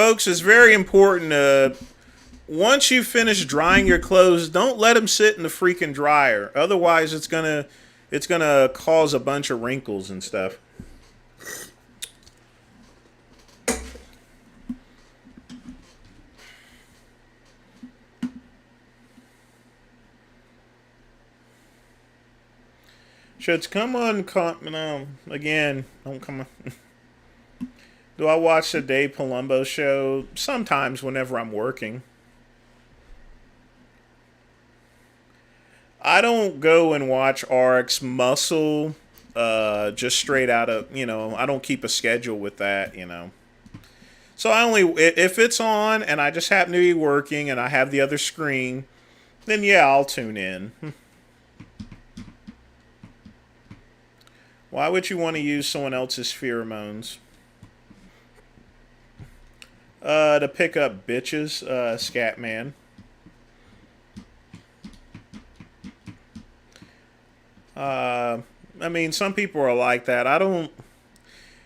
Folks, it's very important. Once you finish drying your clothes, don't let them sit in the freaking dryer. Otherwise, it's gonna cause a bunch of wrinkles and stuff. Should come on? No, again, don't come on. Do I watch the Dave Palumbo show? Sometimes, whenever I'm working. I don't go and watch RX Muscle just straight out of, I don't keep a schedule with that. So I only, if it's on and I just happen to be working and I have the other screen, then yeah, I'll tune in. Why would you want to use someone else's pheromones? To pick up bitches, Scatman. I mean, some people are like that. I don't.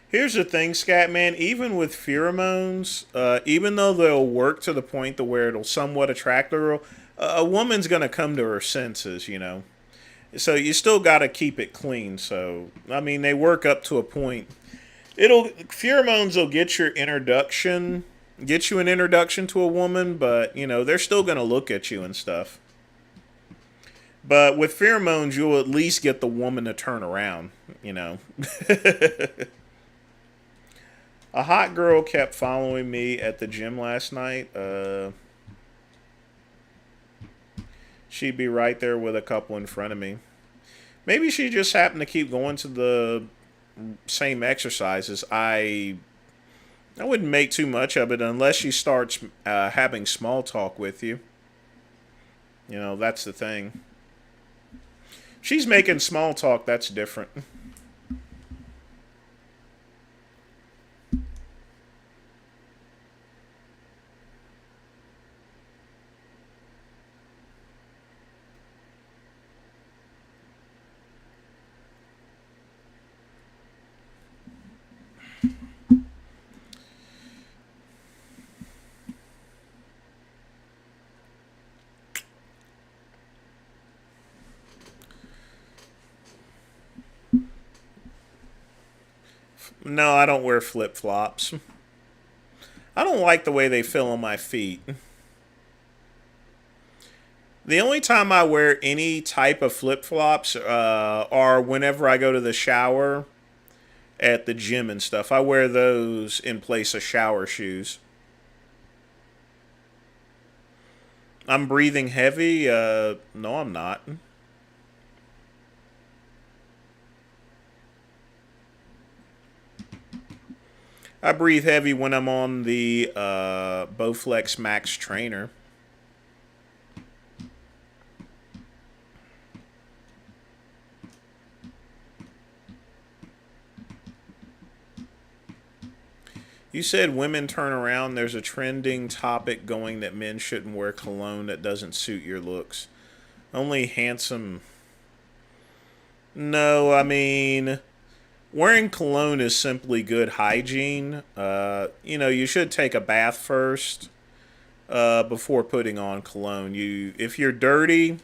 Here's the thing, Scatman. Even with pheromones, even though they'll work to the point to where it'll somewhat attract a girl, a woman's gonna come to her senses. So you still got to keep it clean. So I mean, they work up to a point. Pheromones will get your introduction, get you an introduction to a woman, but they're still gonna look at you and stuff. But with pheromones, you'll at least get the woman to turn around. A hot girl kept following me at the gym last night. She'd be right there with a couple in front of me. Maybe she just happened to keep going to the same exercises. I wouldn't make too much of it unless she starts having small talk with you. That's the thing. She's making small talk, that's different. No, I don't wear flip-flops. I don't like the way they feel on my feet. The only time I wear any type of flip-flops are whenever I go to the shower at the gym and stuff. I wear those in place of shower shoes. I'm breathing heavy. No, I'm not. I breathe heavy when I'm on the Bowflex Max Trainer. You said women turn around. There's a trending topic going that men shouldn't wear cologne that doesn't suit your looks. Only handsome. No, I mean, wearing cologne is simply good hygiene. You should take a bath first before putting on cologne. If you're dirty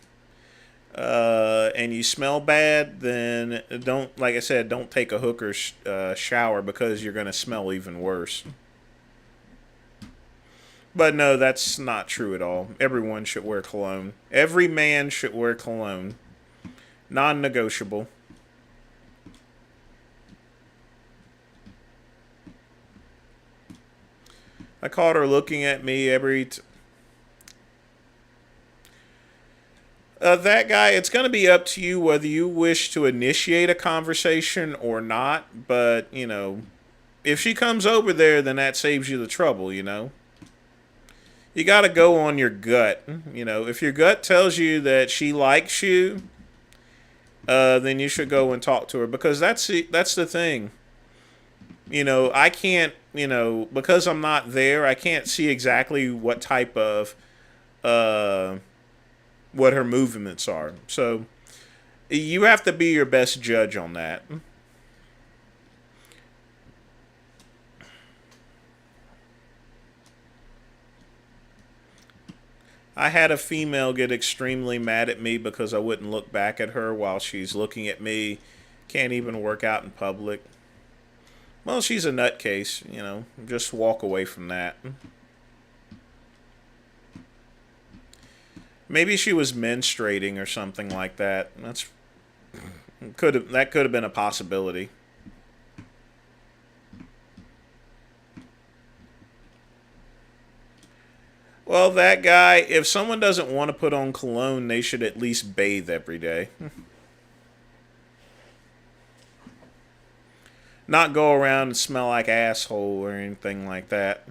and you smell bad, then don't, like I said, don't take a hooker's shower because you're going to smell even worse. But no, that's not true at all. Everyone should wear cologne. Every man should wear cologne. Non-negotiable. I caught her looking at me that guy, it's going to be up to you whether you wish to initiate a conversation or not. But, if she comes over there, then that saves you the trouble, You got to go on your gut. If your gut tells you that she likes you, then you should go and talk to her. Because that's the thing. I can't, because I'm not there, I can't see exactly what type of, what her movements are. So, you have to be your best judge on that. I had a female get extremely mad at me because I wouldn't look back at her while she's looking at me. Can't even work out in public. Well, she's a nutcase, you know. Just walk away from that. Maybe she was menstruating or something like that. That could have been a possibility. Well, that guy, if someone doesn't want to put on cologne, they should at least bathe every day. Not go around and smell like asshole or anything like that.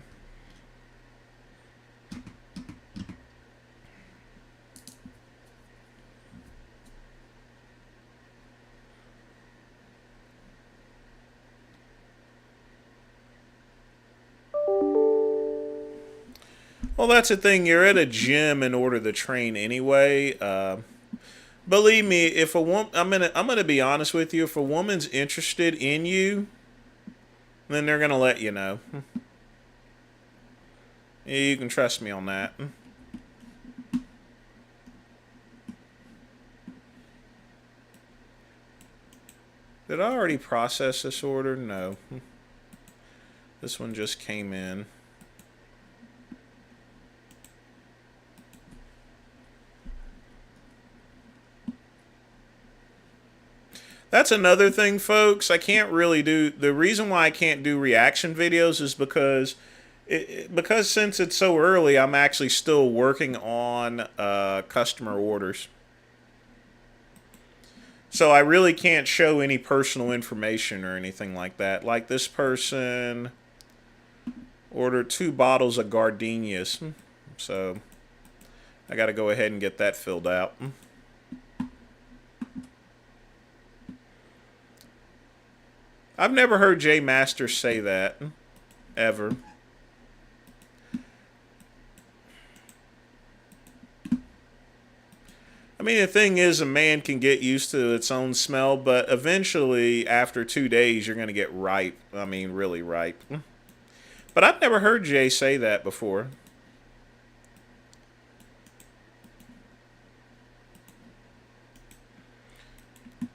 Well, that's the thing. You're at a gym in order to train anyway. Believe me, if a woman, I'm gonna be honest with you. If a woman's interested in you, then they're gonna let you know. Yeah, you can trust me on that. Did I already process this order? No. This one just came in. That's another thing, folks. I can't really do. The reason why I can't do reaction videos is because since it's so early, I'm actually still working on customer orders. So I really can't show any personal information or anything like that. Like this person ordered 2 bottles of gardenias. So I got to go ahead and get that filled out. I've never heard Jay Masters say that, ever. I mean, the thing is, a man can get used to its own smell, but eventually, after 2 days, you're going to get ripe. I mean, really ripe. But I've never heard Jay say that before.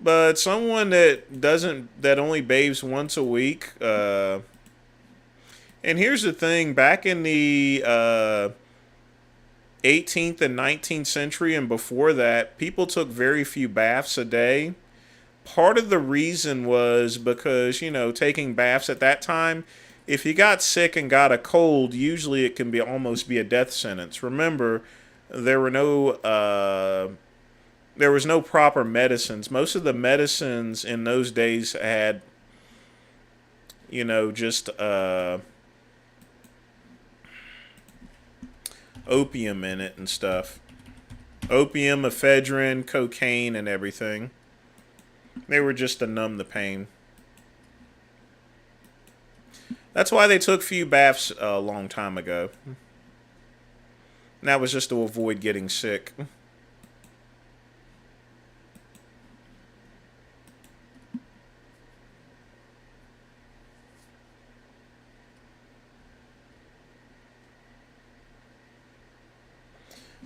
But someone that only bathes once a week, and here's the thing, back in the 18th and 19th century and before that, people took very few baths a day. Part of the reason was because, taking baths at that time, if you got sick and got a cold, usually it can almost be a death sentence. Remember, there was no proper medicines. Most of the medicines in those days had, just opium in it and stuff. Opium, ephedrine, cocaine, and everything. They were just to numb the pain. That's why they took few baths a long time ago. And that was just to avoid getting sick.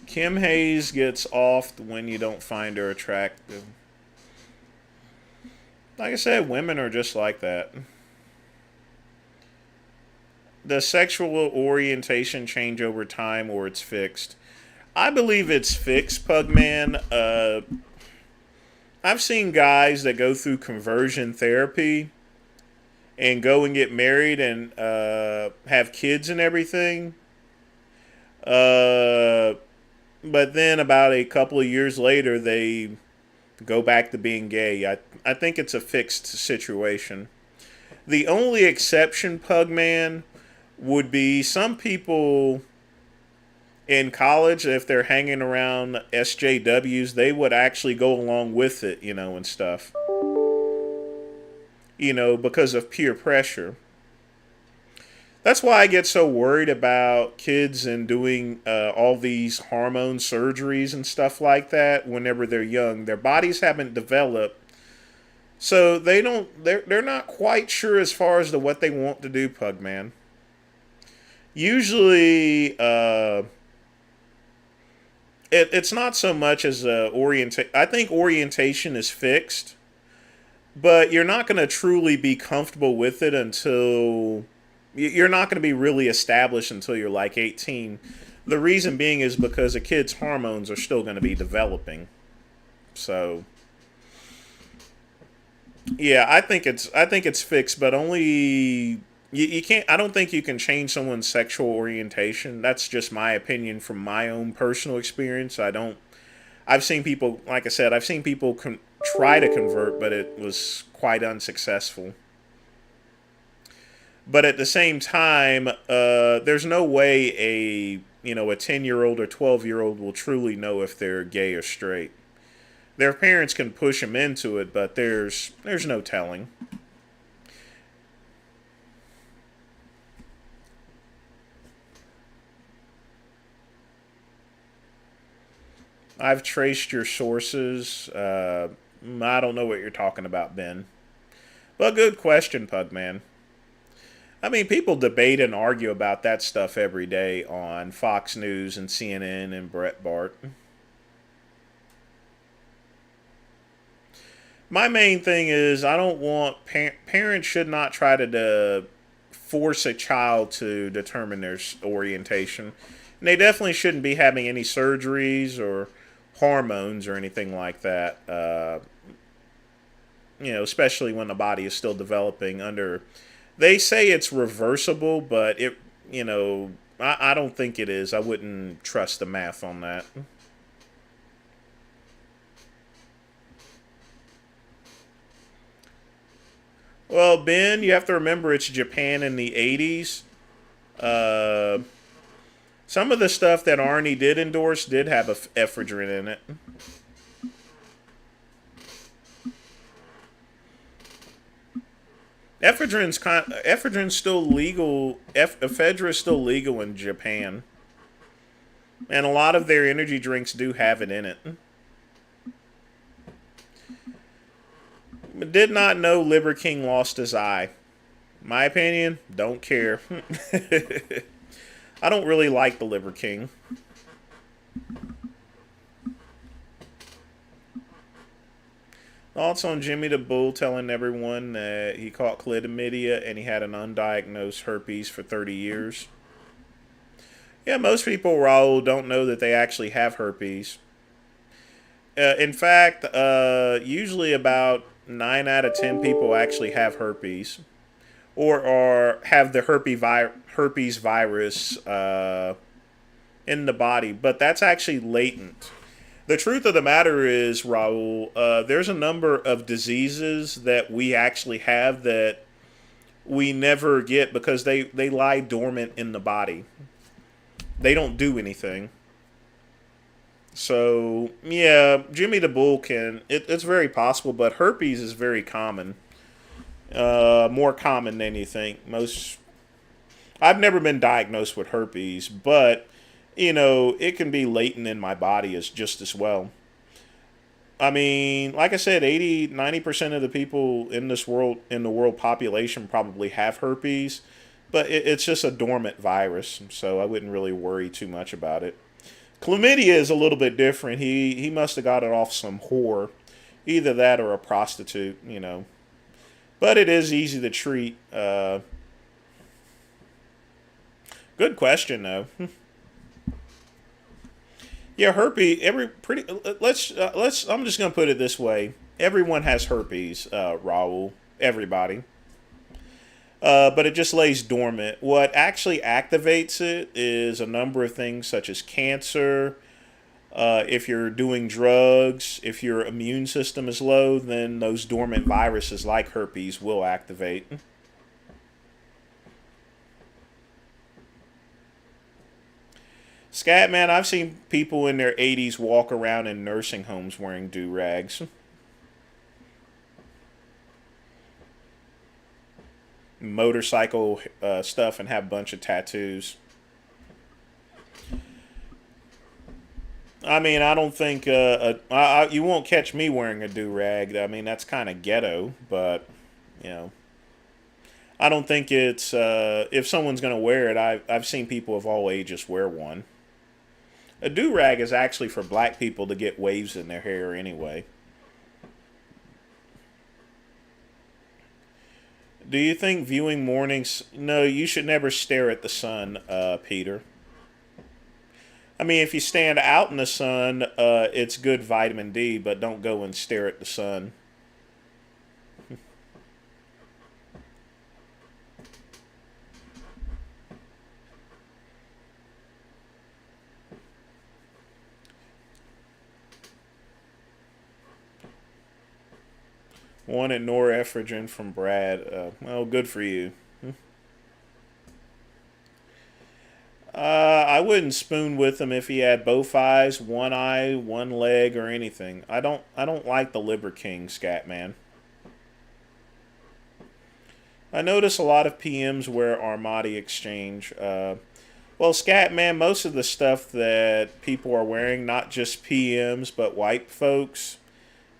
Kim Hayes gets off when you don't find her attractive. Like I said, women are just like that. Does sexual orientation change over time or it's fixed? I believe it's fixed, Pugman. I've seen guys that go through conversion therapy and go and get married and have kids and everything. But then about a couple of years later, they go back to being gay. I think it's a fixed situation. The only exception, Pugman, would be some people in college, if they're hanging around SJWs, they would actually go along with it, and stuff. Because of peer pressure. That's why I get so worried about kids and doing all these hormone surgeries and stuff like that whenever they're young. Their bodies haven't developed. So they're not quite sure as far as to what they want to do, Pugman. Usually, it's not so much as I think orientation is fixed, but you're not going to truly be comfortable with it until you're not going to be really established until you're like 18. The reason being is because a kid's hormones are still going to be developing. So yeah, I think it's fixed, but only you can't. I don't think you can change someone's sexual orientation. That's just my opinion from my own personal experience. I don't. I've seen people, like I said, I've seen people try to convert, but it was quite unsuccessful. But at the same time, there's no way a 10-year-old or 12-year-old will truly know if they're gay or straight. Their parents can push them into it, but there's no telling. I've traced your sources. I don't know what you're talking about, Ben. But good question, Pugman. I mean, people debate and argue about that stuff every day on Fox News and CNN and Breitbart. My main thing is I don't want parents should not try to force a child to determine their orientation. And they definitely shouldn't be having any surgeries or hormones or anything like that. Especially when the body is still developing under. They say it's reversible, but I don't think it is. I wouldn't trust the math on that. Well, Ben, you have to remember it's Japan in the 80s. Uh, some of the stuff that Arnie did endorse did have ephedrine in it. Ephedrine's still legal. Ephedra is still legal in Japan, and a lot of their energy drinks do have it in it. Did not know Liver King lost his eye. My opinion, don't care. I don't really like the Liver King. Thoughts on Jimmy the Bull telling everyone that he caught chlamydia and he had an undiagnosed herpes for 30 years? Yeah, most people, Raul, don't know that they actually have herpes. In fact, usually about 9 out of 10 people actually have herpes. Or have the herpes virus in the body. But that's actually latent. The truth of the matter is, Raul, there's a number of diseases that we actually have that we never get because they lie dormant in the body. They don't do anything. So, yeah, Jimmy the Bull it's very possible, but herpes is very common. More common than you think. I've never been diagnosed with herpes, but it can be latent in my body just as well. I mean, like I said, 90% of the people in the world population probably have herpes, but it's just a dormant virus, so I wouldn't really worry too much about it. Chlamydia is a little bit different. He must have got it off some whore, either that or a prostitute. But it is easy to treat. Good question though. Yeah, herpes. Let's. I'm just gonna put it this way. Everyone has herpes, Raul. Everybody. But it just lays dormant. What actually activates it is a number of things, such as cancer. If you're doing drugs, if your immune system is low, then those dormant viruses like herpes will activate. Scatman, I've seen people in their 80s walk around in nursing homes wearing do-rags. Motorcycle stuff and have a bunch of tattoos. I mean, I don't think you won't catch me wearing a do-rag. I mean, that's kind of ghetto, but I don't think it's if someone's gonna wear it. I've seen people of all ages wear one. A do-rag is actually for black people to get waves in their hair anyway. Do you think viewing mornings... No, you should never stare at the sun, Peter. I mean, if you stand out in the sun, it's good vitamin D, but don't go and stare at the sun. Wanted norepinephrine from Brad. Well, good for you. I wouldn't spoon with him if he had both eyes, one eye, one leg, or anything. I don't like the Liver King, Scatman. I notice a lot of PMs wear Armani Exchange. Well, Scatman, most of the stuff that people are wearing, not just PMs, but white folks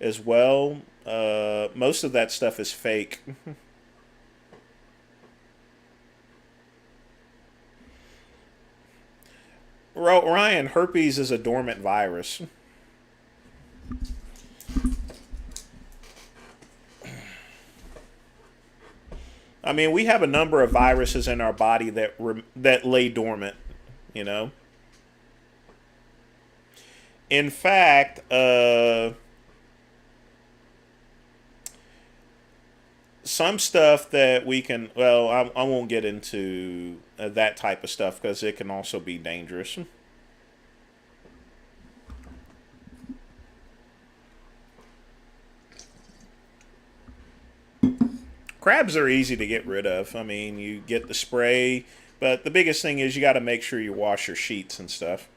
as well, most of that stuff is fake. Ryan, herpes is a dormant virus. I mean, we have a number of viruses in our body that lay dormant, you know. In fact, some stuff that we can, well, I won't get into that type of stuff because it can also be dangerous. Crabs are easy to get rid of. I mean, you get the spray, but the biggest thing is you got to make sure you wash your sheets and stuff.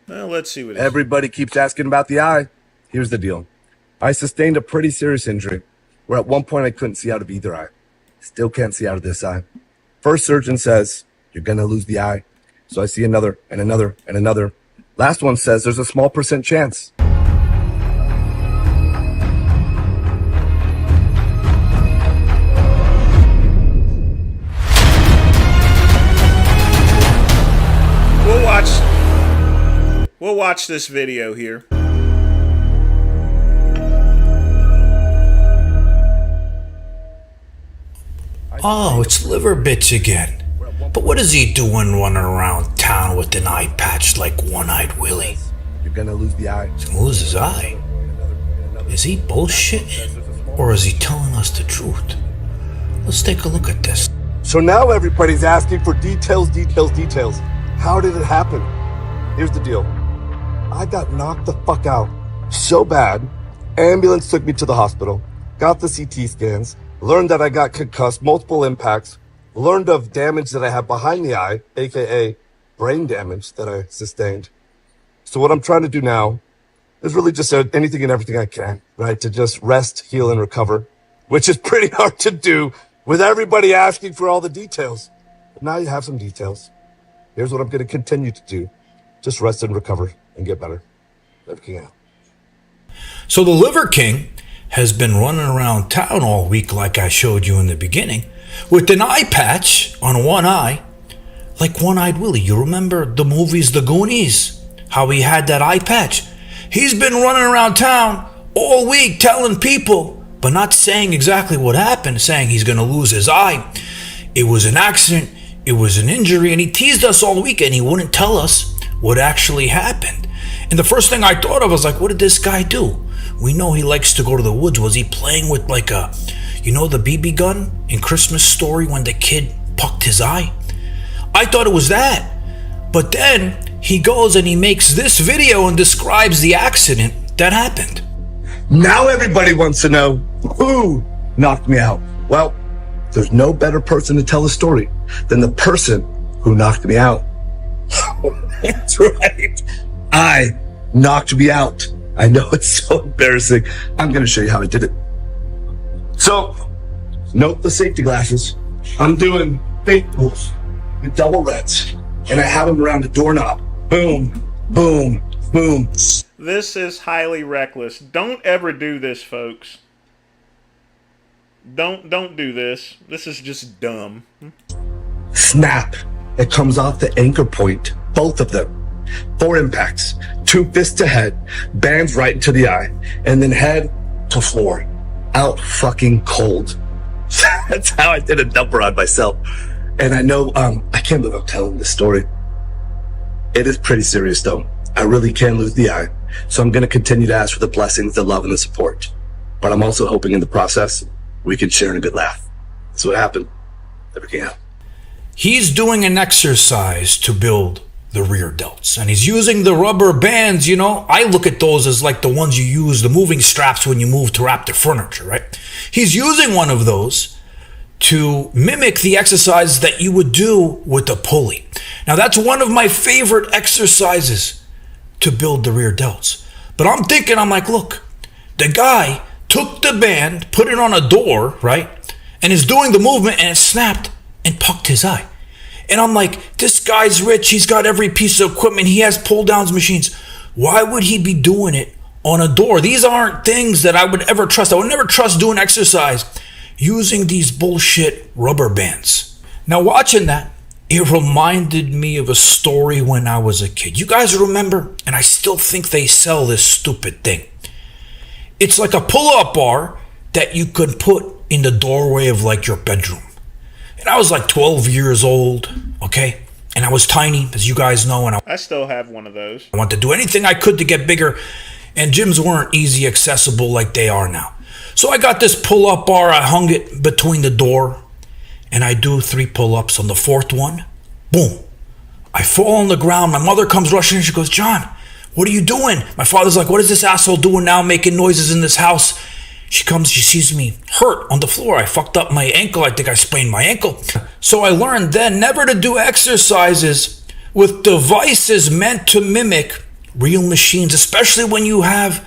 Well, let's see what it is. Everybody keeps asking about the eye. Here's the deal. I sustained a pretty serious injury where at one point I couldn't see out of either eye. Still can't see out of this eye. First surgeon says, you're going to lose the eye. So I see another and another and another. Last one says there's a small % chance. We'll watch this video here. Oh, it's Liver Bitch again. But what is he doing running around town with an eye patch like One-Eyed Willie? You're gonna lose the eye. He's gonna lose his eye. Is he bullshitting? Or is he telling us the truth? Let's take a look at this. So now everybody's asking for details. How did it happen? Here's the deal. I got knocked the fuck out so bad. Ambulance took me to the hospital, got the CT scans, learned that I got concussed, multiple impacts, learned of damage that I have behind the eye, aka brain damage that I sustained. So what I'm trying to do now is really just anything and everything I can, right? To just rest, heal, and recover, which is pretty hard to do with everybody asking for all the details. But now you have some details. Here's what I'm going to continue to do. Just rest and recover and get better. Liver King out. So the Liver King has been running around town all week like I showed you in the beginning with an eye patch on one eye like One-Eyed Willie. You remember the movies The Goonies? How he had that eye patch. He's been running around town all week telling people, but not saying exactly what happened, saying he's going to lose his eye. It was an accident. It was an injury. And he teased us all week and he wouldn't tell us what actually happened. And the first thing I thought of was like, what did this guy do? We know he likes to go to the woods. Was he playing with like a, you know, the BB gun in Christmas Story when the kid pucked his eye? I thought it was that. But then he goes and he makes this video and describes the accident that happened. Now everybody wants to know who knocked me out. Well, there's no better person to tell the story than the person who knocked me out. That's right. I knocked me out. I know it's so embarrassing. I'm going to show you how I did it. So, note the safety glasses. I'm doing fake pulls with double reds, and I have them around the doorknob. Boom, boom, boom. This is highly reckless. Don't ever do this, folks. Don't do this. This is just dumb. Snap. It comes off the anchor point, both of them. 4 impacts, 2 fists to head, bands right into the eye, and then head to floor. Out fucking cold. That's how I did a dumper on myself. And I know, I can't believe I'm telling this story. It is pretty serious though. I really can lose the eye. So I'm gonna continue to ask for the blessings, the love, and the support. But I'm also hoping in the process, we can share in a good laugh. That's what happened. Never can. He's doing an exercise to build the rear delts, and he's using the rubber bands. You know, I look at those as like the ones you use, the moving straps when you move to wrap the furniture, right? He's using one of those to mimic the exercise that you would do with a pulley. Now, that's one of my favorite exercises to build the rear delts. But I'm like, look, the guy took the band, put it on a door, right? And is doing the movement, and it snapped and pucked his eye. And I'm like, this guy's rich. He's got every piece of equipment. He has pull downs machines. Why would he be doing it on a door? These aren't things that I would ever trust. I would never trust doing exercise using these bullshit rubber bands. Now, watching that, it reminded me of a story when I was a kid. You guys remember? And I still think they sell this stupid thing. It's like a pull-up bar that you could put in the doorway of like your bedroom. And I was like 12 years old, okay? And I was tiny, as you guys know, and I still have one of those. I wanted to do anything I could to get bigger, and gyms weren't easy accessible like they are now. So I got this pull-up bar, I hung it between the door, and I do 3 pull-ups. On the 4th one, boom, I fall on the ground. My mother comes rushing in, she goes, John, what are you doing? My father's like, what is this asshole doing now, making noises in this house? She comes, she sees me hurt on the floor. I fucked up my ankle. I think I sprained my ankle. So I learned then never to do exercises with devices meant to mimic real machines, especially when you have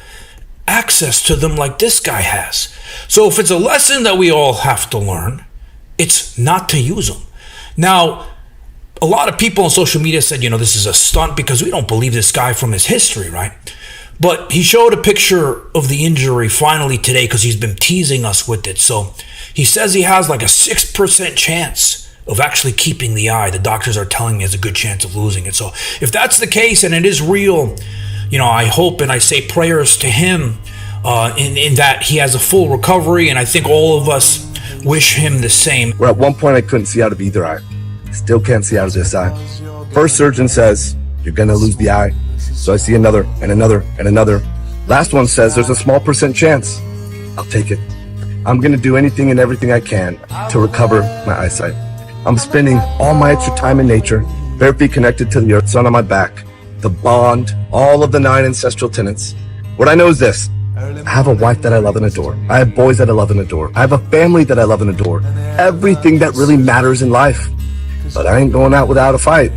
access to them like this guy has. So if it's a lesson that we all have to learn, it's not to use them. Now, a lot of people on social media said, you know, this is a stunt because we don't believe this guy from his history, right? But he showed a picture of the injury finally today because he's been teasing us with it. So he says he has like a 6% chance of actually keeping the eye. The doctors are telling me there's a good chance of losing it. So if that's the case and it is real, you know, I hope and I say prayers to him in that he has a full recovery. And I think all of us wish him the same. Where at one point I couldn't see out of either eye. Still can't see out of this eye. First surgeon says, you're gonna lose the eye. So I see another and another and another. Last one says there's a small % chance. I'll take it. I'm gonna do anything and everything I can to recover my eyesight. I'm spending all my extra time in nature, bare feet connected to the earth, sun on my back, the bond, all of the 9 ancestral tenets. What I know is this. I have a wife that I love and adore. I have boys that I love and adore. I have a family that I love and adore. Everything that really matters in life. But I ain't going out without a fight.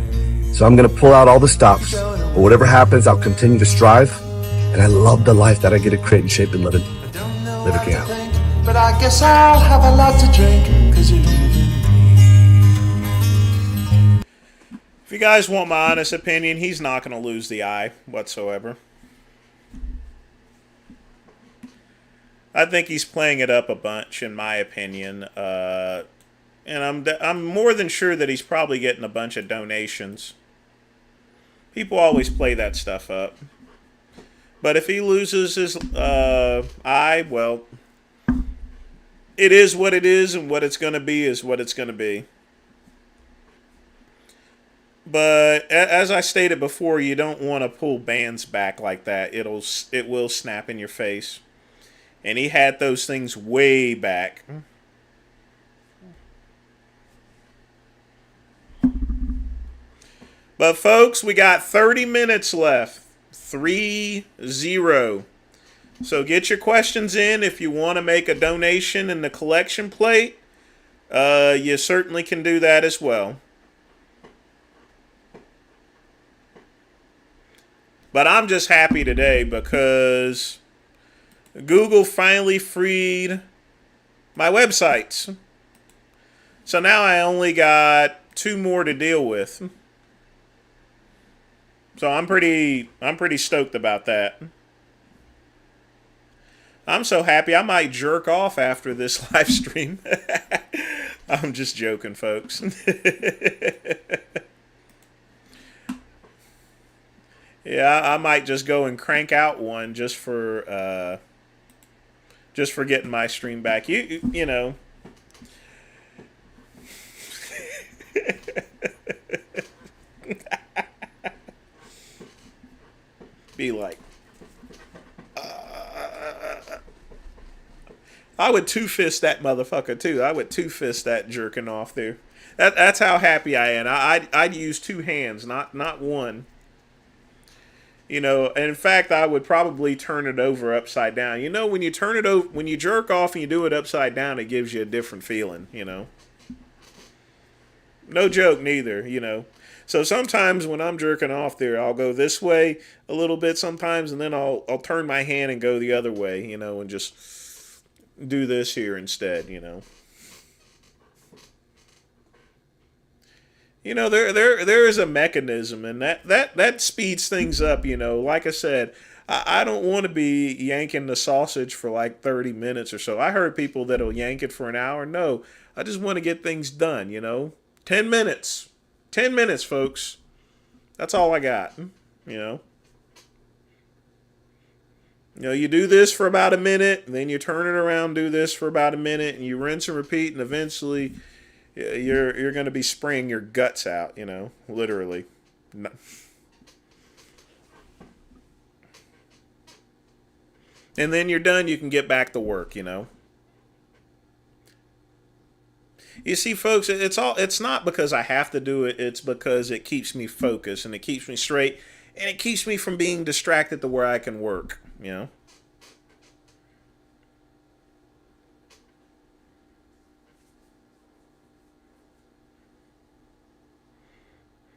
So I'm gonna pull out all the stops. But whatever happens, I'll continue to strive. And I love the life that I get to create and shape and live again out. But I guess I'll have a lot to drink, 'cause you. If you guys want my honest opinion, he's not going to lose the eye whatsoever. I think he's playing it up a bunch, in my opinion. And I'm more than sure that he's probably getting a bunch of donations. People always play that stuff up. But if he loses his eye, well, it is what it is, and what it's going to be is what it's going to be. But as I stated before, you don't want to pull bands back like that. It will snap in your face. And he had those things way back. But folks, we got 30 minutes left. 3-0. So get your questions in. If you want to make a donation in the collection plate, you certainly can do that as well. But I'm just happy today because Google finally freed my websites. So now I only got 2 more to deal with. So I'm pretty stoked about that. I'm so happy I might jerk off after this live stream. I'm just joking, folks. Yeah, I might just go and crank out one just for getting my stream back. You know. Be like, I would two fist that motherfucker too. I would two fist that jerking off there. That's how happy I am. I'd use 2 hands, not one. You know, and in fact, I would probably turn it over upside down. You know, when you turn it over, when you jerk off and you do it upside down, it gives you a different feeling. You know, no joke, neither. You know, so sometimes when I'm jerking off there, I'll go this way a little bit sometimes, and then I'll turn my hand and go the other way. You know, and just do this here instead. You know. You know, there is a mechanism, and that speeds things up. You know, like I said, I don't want to be yanking the sausage for like 30 minutes or so. I heard people that'll yank it for an hour. No, I just want to get things done. You know, 10 minutes, 10 minutes, folks. That's all I got. You know. You know, you do this for about a minute, and then you turn it around, do this for about a minute, and you rinse and repeat, and eventually you're going to be spraying your guts out, you know, literally. No. And then you're done, you can get back to work, you know. You see, folks, it's not because I have to do it, it's because it keeps me focused and it keeps me straight and it keeps me from being distracted to where I can work, you know.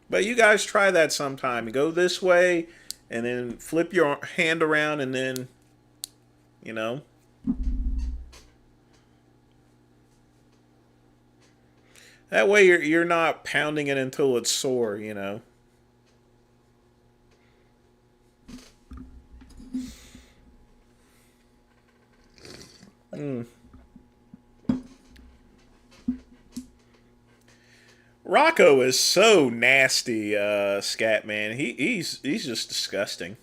But you guys try that sometime. You go this way and then flip your hand around and then, you know. That way you're not pounding it until it's sore, you know. Rocco is so nasty, Scat Man. He's just disgusting.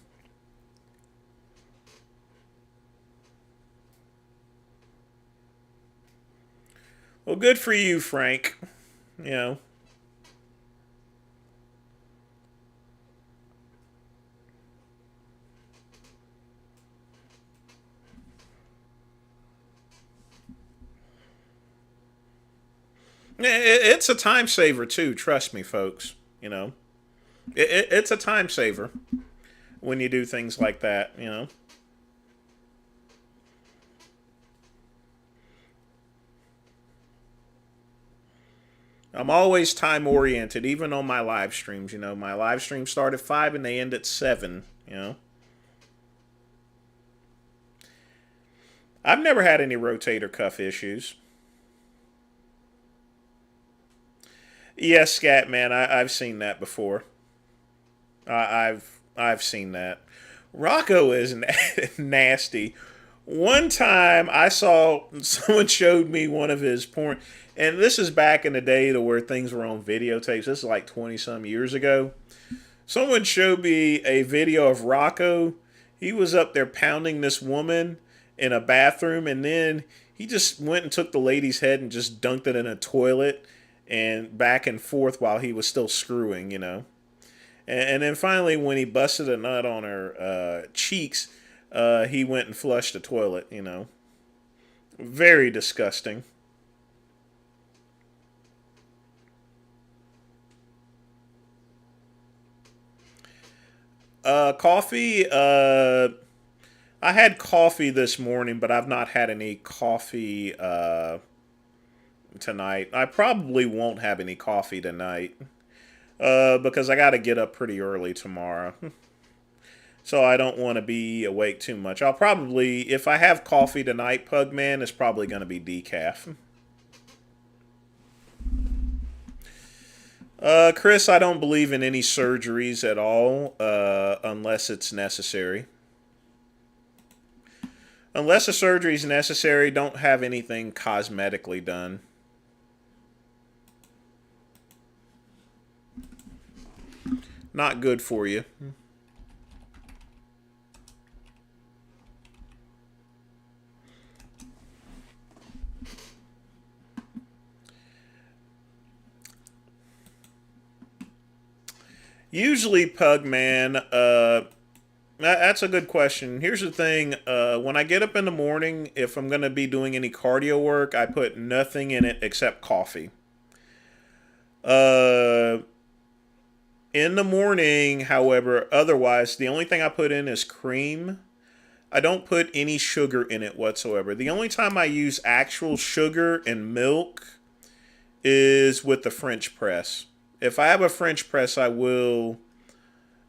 Well, good for you, Frank. You know. It's a time saver too. Trust me, folks. You know, it's a time saver when you do things like that. You know. I'm always time oriented, even on my live streams. You know, my live streams start at 5 and they end at 7. You know. I've never had any rotator cuff issues. Yes, Scat Man, I've seen that before. I've seen that. Rocco is nasty. One time I saw someone showed me one of his porn, and this is back in the day to where things were on videotapes. This is like 20 some years ago. Someone showed me a video of Rocco. He was up there pounding this woman in a bathroom, and then he just went and took the lady's head and just dunked it in a toilet and back and forth while he was still screwing, you know. And then finally, when he busted a nut on her cheeks, he went and flushed the toilet, you know. Very disgusting. Coffee, I had coffee this morning, but I've not had any coffee tonight. I probably won't have any coffee tonight because I got to get up pretty early tomorrow. So I don't want to be awake too much. I'll probably, if I have coffee tonight, Pugman, it's probably going to be decaf. Chris, I don't believe in any surgeries at all, unless it's necessary. Unless a surgery is necessary, don't have anything cosmetically done. Not good for you. Usually, Pugman, that's a good question. Here's the thing. When I get up in the morning, if I'm going to be doing any cardio work, I put nothing in it except coffee. In the morning, however, otherwise, the only thing I put in is cream. I don't put any sugar in it whatsoever. The only time I use actual sugar and milk is with the French press. If I have a French press, I will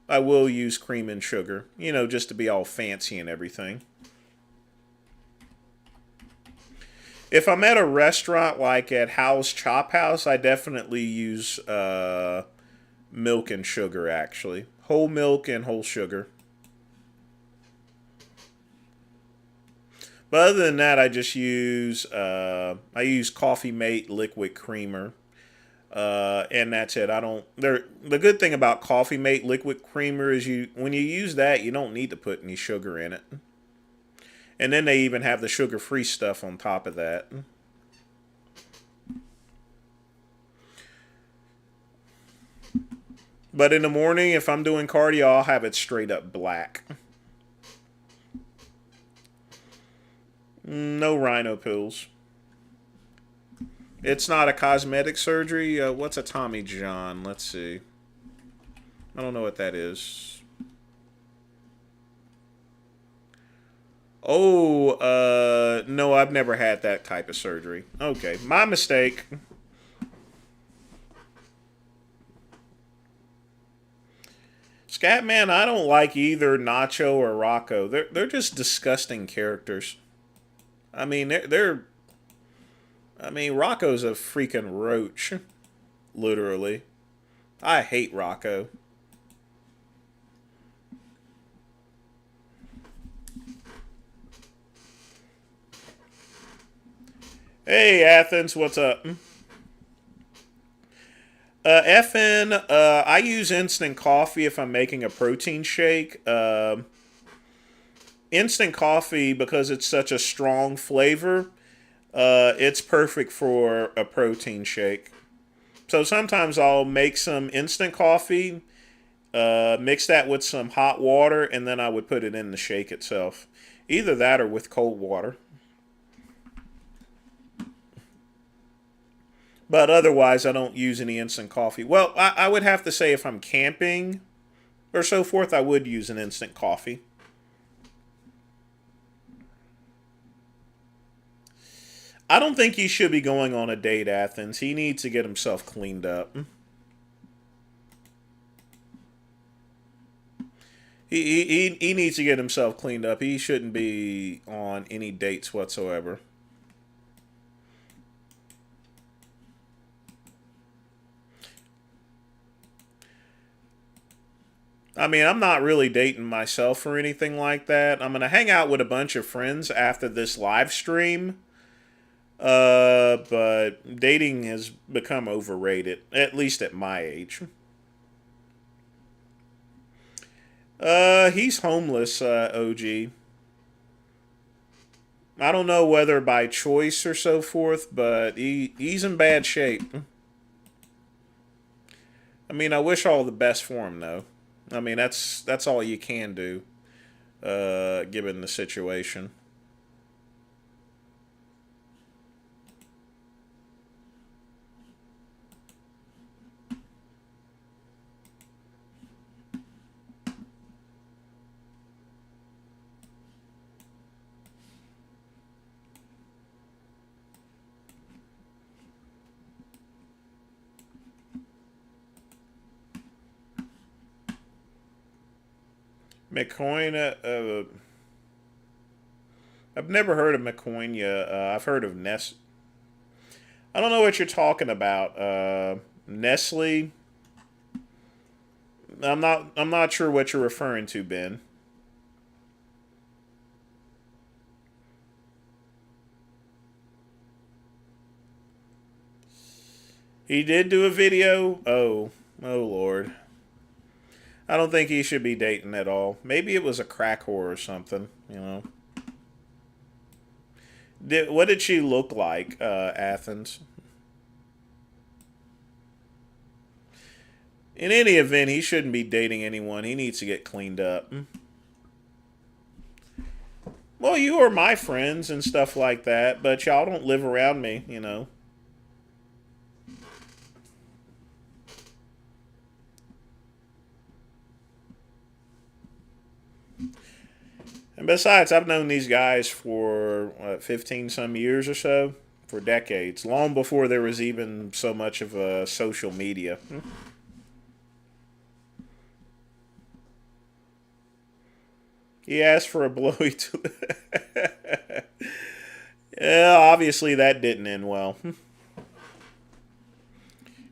use cream and sugar, just to be all fancy and everything. If I'm at a restaurant like at Hal's Chop House, I definitely use milk and sugar, actually. Whole milk and whole sugar. But other than that, I just use Coffee Mate liquid creamer. And that's it. The good thing about Coffee Mate liquid creamer is when you use that, you don't need to put any sugar in it. And then they even have the sugar-free stuff on top of that. But in the morning, if I'm doing cardio, I'll have it straight up black. No rhino pills. It's not a cosmetic surgery. What's a Tommy John? Let's see. I don't know what that is. Oh, no, I've never had that type of surgery. Okay, my mistake. Scatman, I don't like either Nacho or Rocco. They're just disgusting characters. I mean, Rocco's a freaking roach. Literally. I hate Rocco. Hey, Athens, what's up? FN, I use instant coffee if I'm making a protein shake. Instant coffee, because it's such a strong flavor, it's perfect for a protein shake. So sometimes I'll make some instant coffee, mix that with some hot water, and then I would put it in the shake itself. Either that or with cold water. But otherwise, I don't use any instant coffee. Well, I would have to say if I'm camping or so forth, I would use an instant coffee. I don't think he should be going on a date, Athens. He needs to get himself cleaned up. He needs to get himself cleaned up. He shouldn't be on any dates whatsoever. I mean, I'm not really dating myself or anything like that. I'm going to hang out with a bunch of friends after this live stream. But dating has become overrated, at least at my age. He's homeless, OG. I don't know whether by choice or so forth, but he's in bad shape. I mean, I wish all the best for him, though. I mean, that's all you can do, given the situation. McCoyna, I've never heard of McCoyna. I've heard of Ness. I don't know what you're talking about. Nestle. I'm not sure what you're referring to, Ben. He did do a video. Oh Lord. I don't think he should be dating at all. Maybe it was a crack whore or something. What did she look like, Athens? In any event, he shouldn't be dating anyone. He needs to get cleaned up. Well, you are my friends and stuff like that, but y'all don't live around me. And besides, I've known these guys for 15 some years or so, for decades, long before there was even so much of a social media. He asked for a blowy. Yeah, obviously that didn't end well.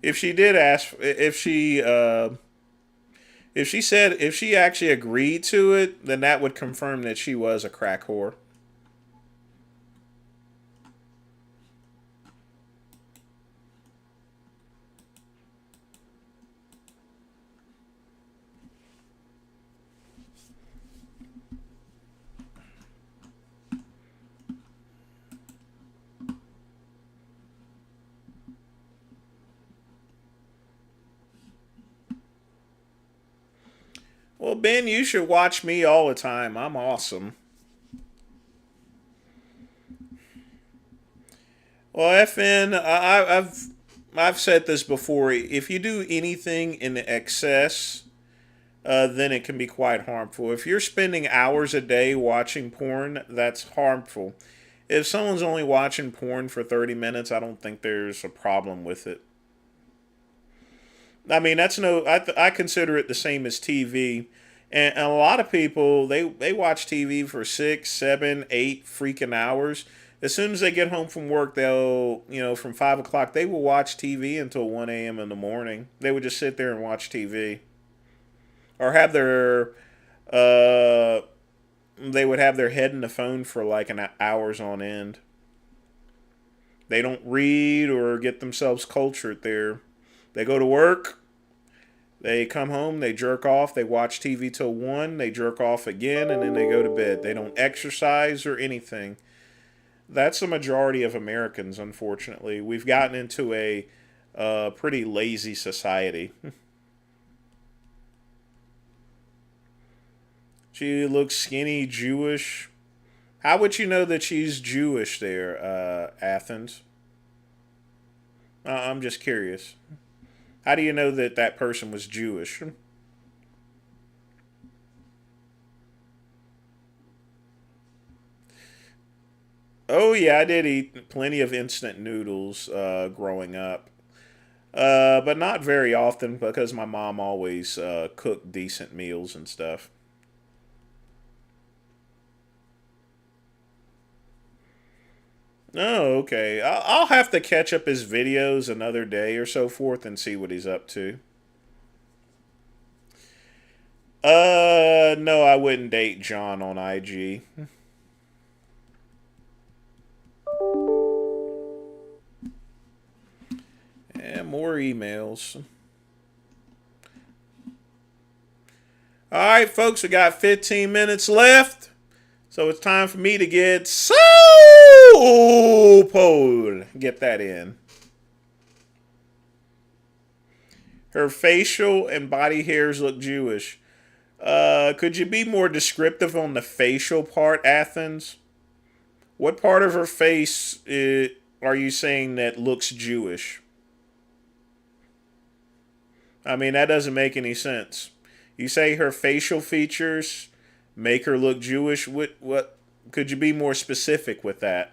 If she did ask, if she actually agreed to it, then that would confirm that she was a crack whore. Well, Ben, you should watch me all the time. I'm awesome. Well, FN, I've said this before. If you do anything in excess, then it can be quite harmful. If you're spending hours a day watching porn, that's harmful. If someone's only watching porn for 30 minutes, I don't think there's a problem with it. I mean, that's no. I consider it the same as TV, and a lot of people they watch TV for 6, 7, 8 freaking hours. As soon as they get home from work, they'll from 5 o'clock they will watch TV until 1 a.m. in the morning. They would just sit there and watch TV, or have their they would have their head in the phone for like an hours on end. They don't read or get themselves cultured there. They go to work, they come home, they jerk off, they watch TV till 1, they jerk off again, and then they go to bed. They don't exercise or anything. That's the majority of Americans, unfortunately. We've gotten into a pretty lazy society. She looks skinny, Jewish. How would you know that she's Jewish there, Athens? I'm just curious. How do you know that that person was Jewish? Oh, yeah, I did eat plenty of instant noodles growing up. But not very often because my mom always cooked decent meals and stuff. Oh, okay. I'll have to catch up his videos another day or so forth and see what he's up to. No, I wouldn't date John on IG. And more emails. All right, folks, we got 15 minutes left. So it's time for me to get so pole. Get that in. Her facial and body hairs look Jewish. Could you be more descriptive on the facial part, Athens? What part of her face are you saying that looks Jewish? I mean, that doesn't make any sense. You say her facial features make her look Jewish. What could you be more specific with that?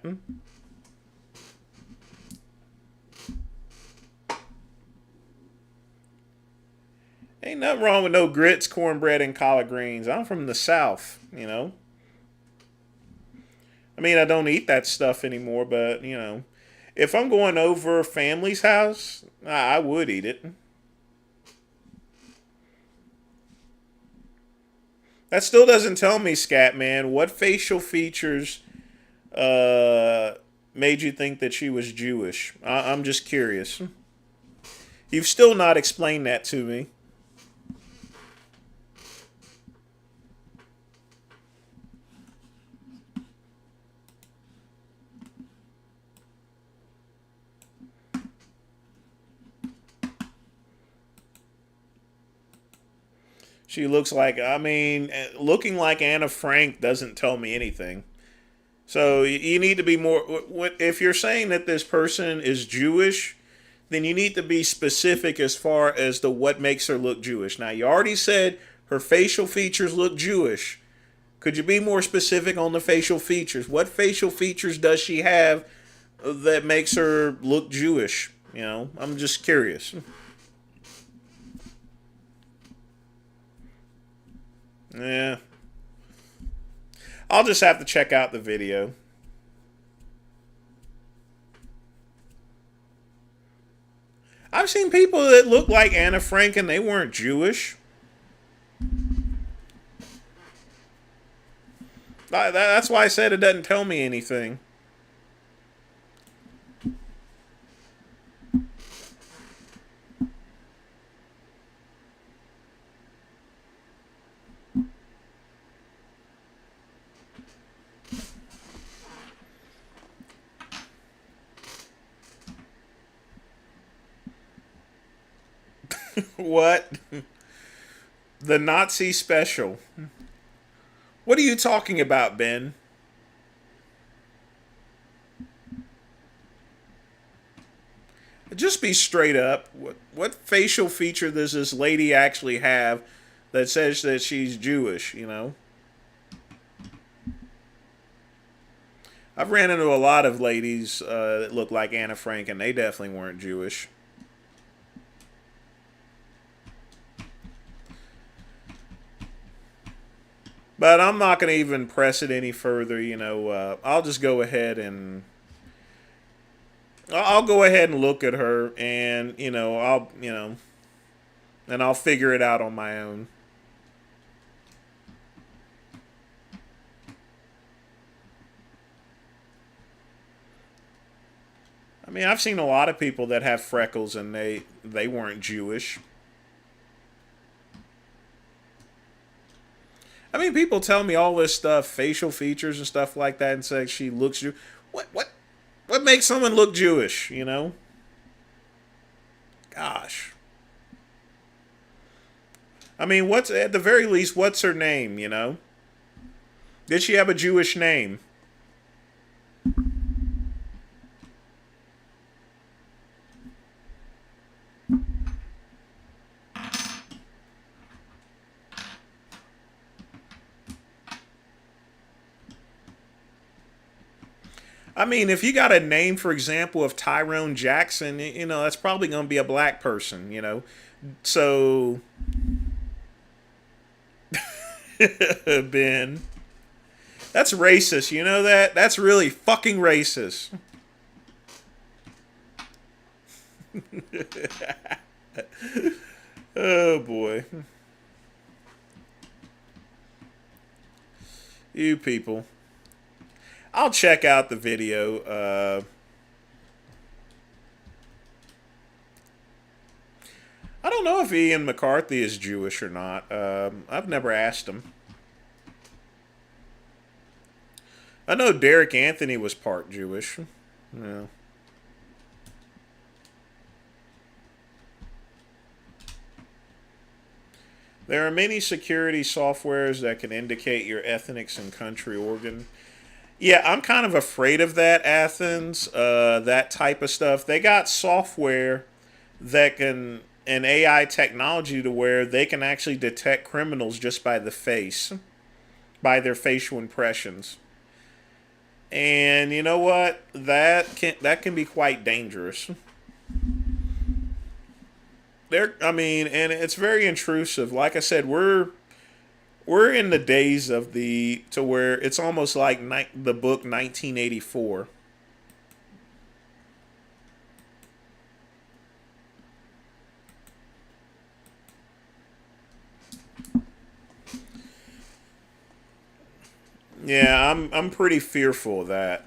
Ain't nothing wrong with no grits, cornbread, and collard greens. I'm from the South. I mean, I don't eat that stuff anymore, but, if I'm going over a family's house, I would eat it. That still doesn't tell me, Scatman, what facial features made you think that she was Jewish. I'm just curious. You've still not explained that to me. She looks like, I mean, looking like Anna Frank doesn't tell me anything. So you need to be more. If you're saying that this person is Jewish, then you need to be specific as far as to what makes her look Jewish. Now, you already said her facial features look Jewish. Could you be more specific on the facial features? What facial features does she have that makes her look Jewish? You know, I'm just curious. Yeah. I'll just have to check out the video. I've seen people that look like Anna Frank and they weren't Jewish. That's why I said it doesn't tell me anything. What? The Nazi special. What are you talking about, Ben? Just be straight up. What facial feature does this lady actually have that says that she's Jewish, you know? I've ran into a lot of ladies that look like Anna Frank, and they definitely weren't Jewish. But I'm not going to even press it any further. You know, I'll just go ahead and I'll go ahead and look at her, and and I'll figure it out on my own. I mean, I've seen a lot of people that have freckles, and they weren't Jewish. I mean, people tell me all this stuff, facial features and stuff like that, and say she looks Jewish. What makes someone look Jewish? You know? Gosh. I mean, what's at the very least, what's her name? You know? Did she have a Jewish name? I mean, if you got a name, for example, of Tyrone Jackson, you know, that's probably going to be a black person, you know. So, Ben, that's racist. You know that? That's really fucking racist. Oh, boy. You people. I'll check out the video. I don't know if Ian McCarthy is Jewish or not. I've never asked him. I know Derek Anthony was part Jewish. Yeah. There are many security softwares that can indicate your ethnics and country organ. Yeah, I'm kind of afraid of that, Athens. That type of stuff. They got software that can, and AI technology to where they can actually detect criminals just by the face, by their facial impressions. And you know what? That can be quite dangerous. I mean, and it's very intrusive. Like I said, we're in the days of to where it's almost like the book 1984. Yeah, I'm pretty fearful of that.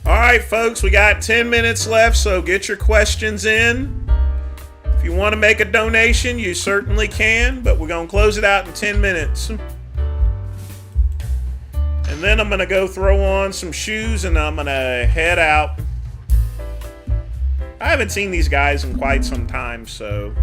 All right, folks, we got 10 minutes left, so get your questions in. If you want to make a donation, you certainly can, but we're going to close it out in 10 minutes. And then I'm going to go throw on some shoes and I'm going to head out. I haven't seen these guys in quite some time, so...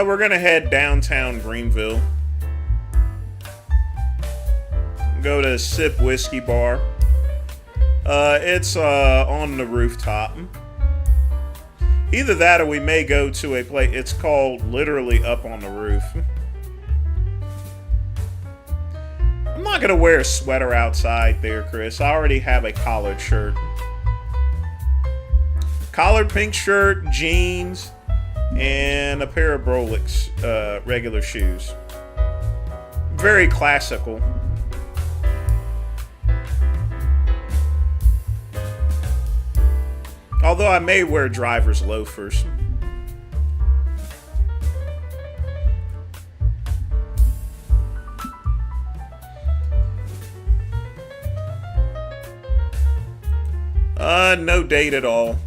we're gonna head downtown Greenville. Go to Sip Whiskey Bar. It's on the rooftop. Either that or we may go to a place. It's called literally up on the roof. I'm not gonna wear a sweater outside there, Chris. I already have a collared shirt. Collared pink shirt, jeans, and a pair of Rolex regular shoes. Very classical. Although I may wear driver's loafers. No date at all.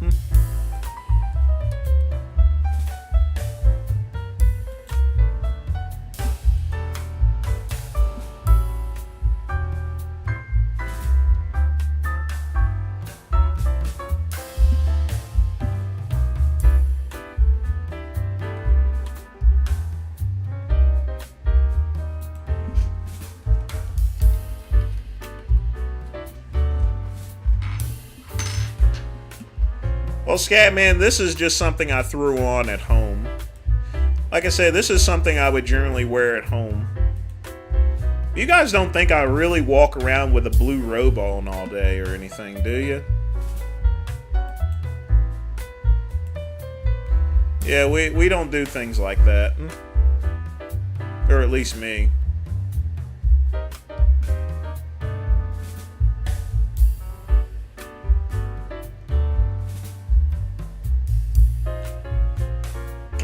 Well, Scatman, this is just something I threw on at home. Like I said, this is something I would generally wear at home. You guys don't think I really walk around with a blue robe on all day or anything, do you? Yeah, we don't do things like that. Or at least me.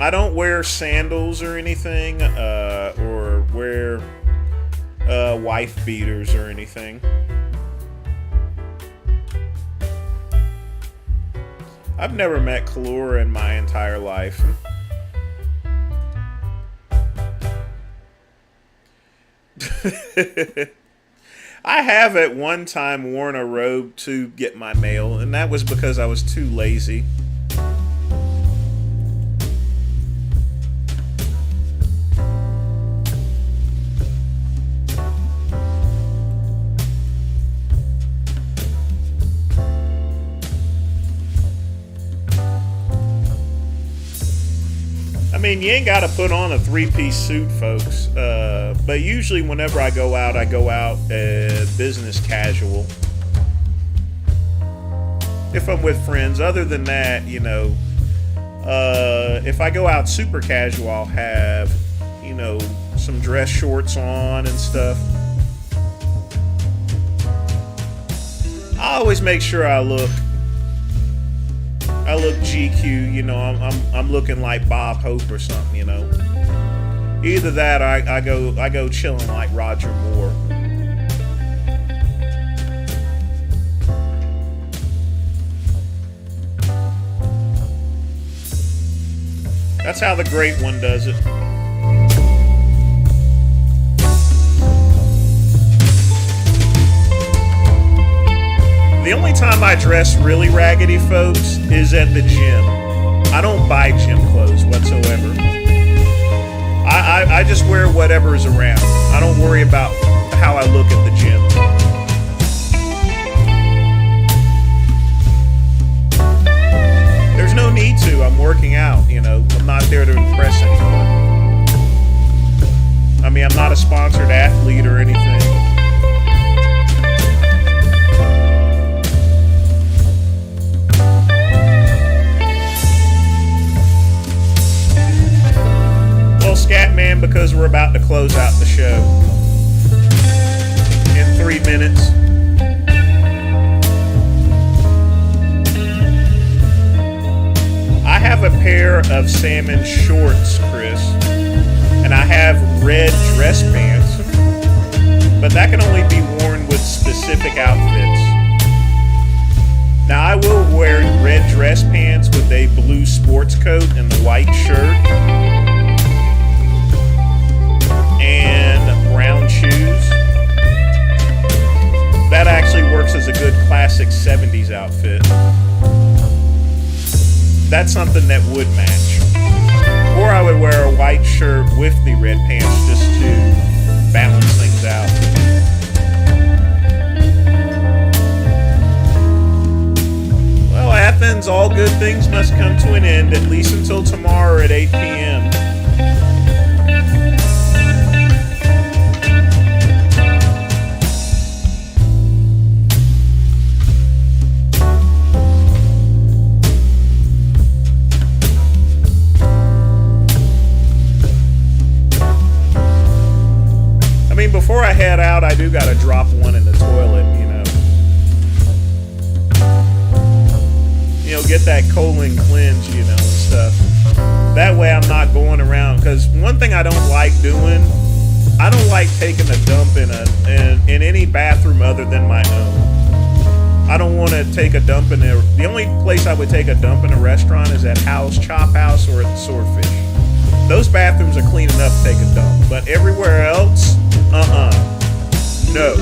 I don't wear sandals or anything, or wear wife beaters or anything. I've never met Kalura in my entire life. I have at one time worn a robe to get my mail, and that was because I was too lazy. I mean, you ain't got to put on a three-piece suit, folks. But usually whenever I go out business casual. If I'm with friends. Other than that, you know, if I go out super casual, I'll have, you know, some dress shorts on and stuff. I always make sure I look GQ, you know, I'm looking like Bob Hope or something, you know. Either that or I go chilling like Roger Moore. That's how the great one does it. The only time I dress really raggedy, folks, is at the gym. I don't buy gym clothes whatsoever. I just wear whatever is around. I don't worry about how I look at the gym. There's no need to. I'm working out, you know. I'm not there to impress anyone. I mean, I'm not a sponsored athlete or anything. Scatman, because we're about to close out the show in 3 minutes. I have a pair of salmon shorts, Chris, and I have red dress pants, but that can only be worn with specific outfits. Now I will wear red dress pants with a blue sports coat and a white shirt and brown shoes. That actually works as a good classic 70s outfit. That's something that would match. Or I would wear a white shirt with the red pants just to balance things out. Well, Athens, all good things must come to an end, at least until tomorrow at 8 p.m. Before I head out, I do gotta drop one in the toilet, you know. You know, get that colon cleanse, you know, and stuff. That way I'm not going around, because one thing I don't like doing, I don't like taking a dump in any bathroom other than my own. I don't want to take a dump in there. The only place I would take a dump in a restaurant is at House, Chop House, or at the Swordfish. Those bathrooms are clean enough to take a dump, but everywhere else, no.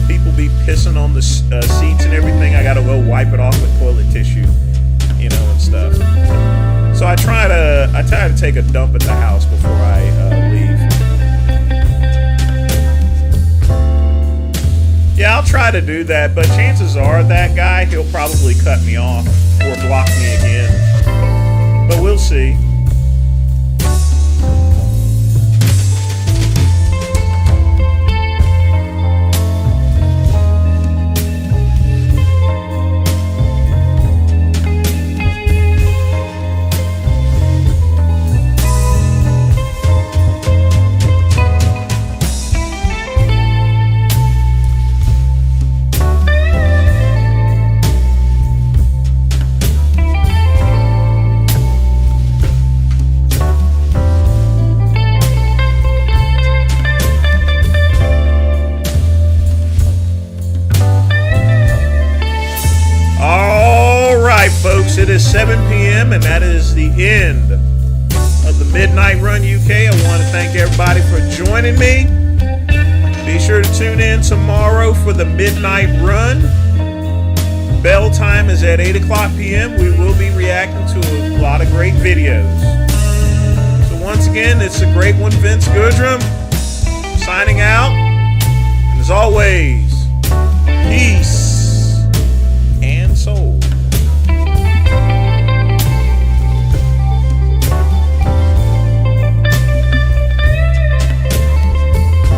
People be pissing on the seats and everything. I gotta go wipe it off with toilet tissue, you know, and stuff. So I try to take a dump at the house before I leave. Yeah, I'll try to do that, but chances are that guy, he'll probably cut me off or block me again. But we'll see. Folks, it is 7 p.m. and that is the end of the Midnight Run UK. I want to thank everybody for joining me. Be sure to tune in tomorrow for the Midnight Run. Bell time is at 8 o'clock p.m. We will be reacting to a lot of great videos. So once again, it's a great one, Vince Goodrum, signing out. And as always, peace.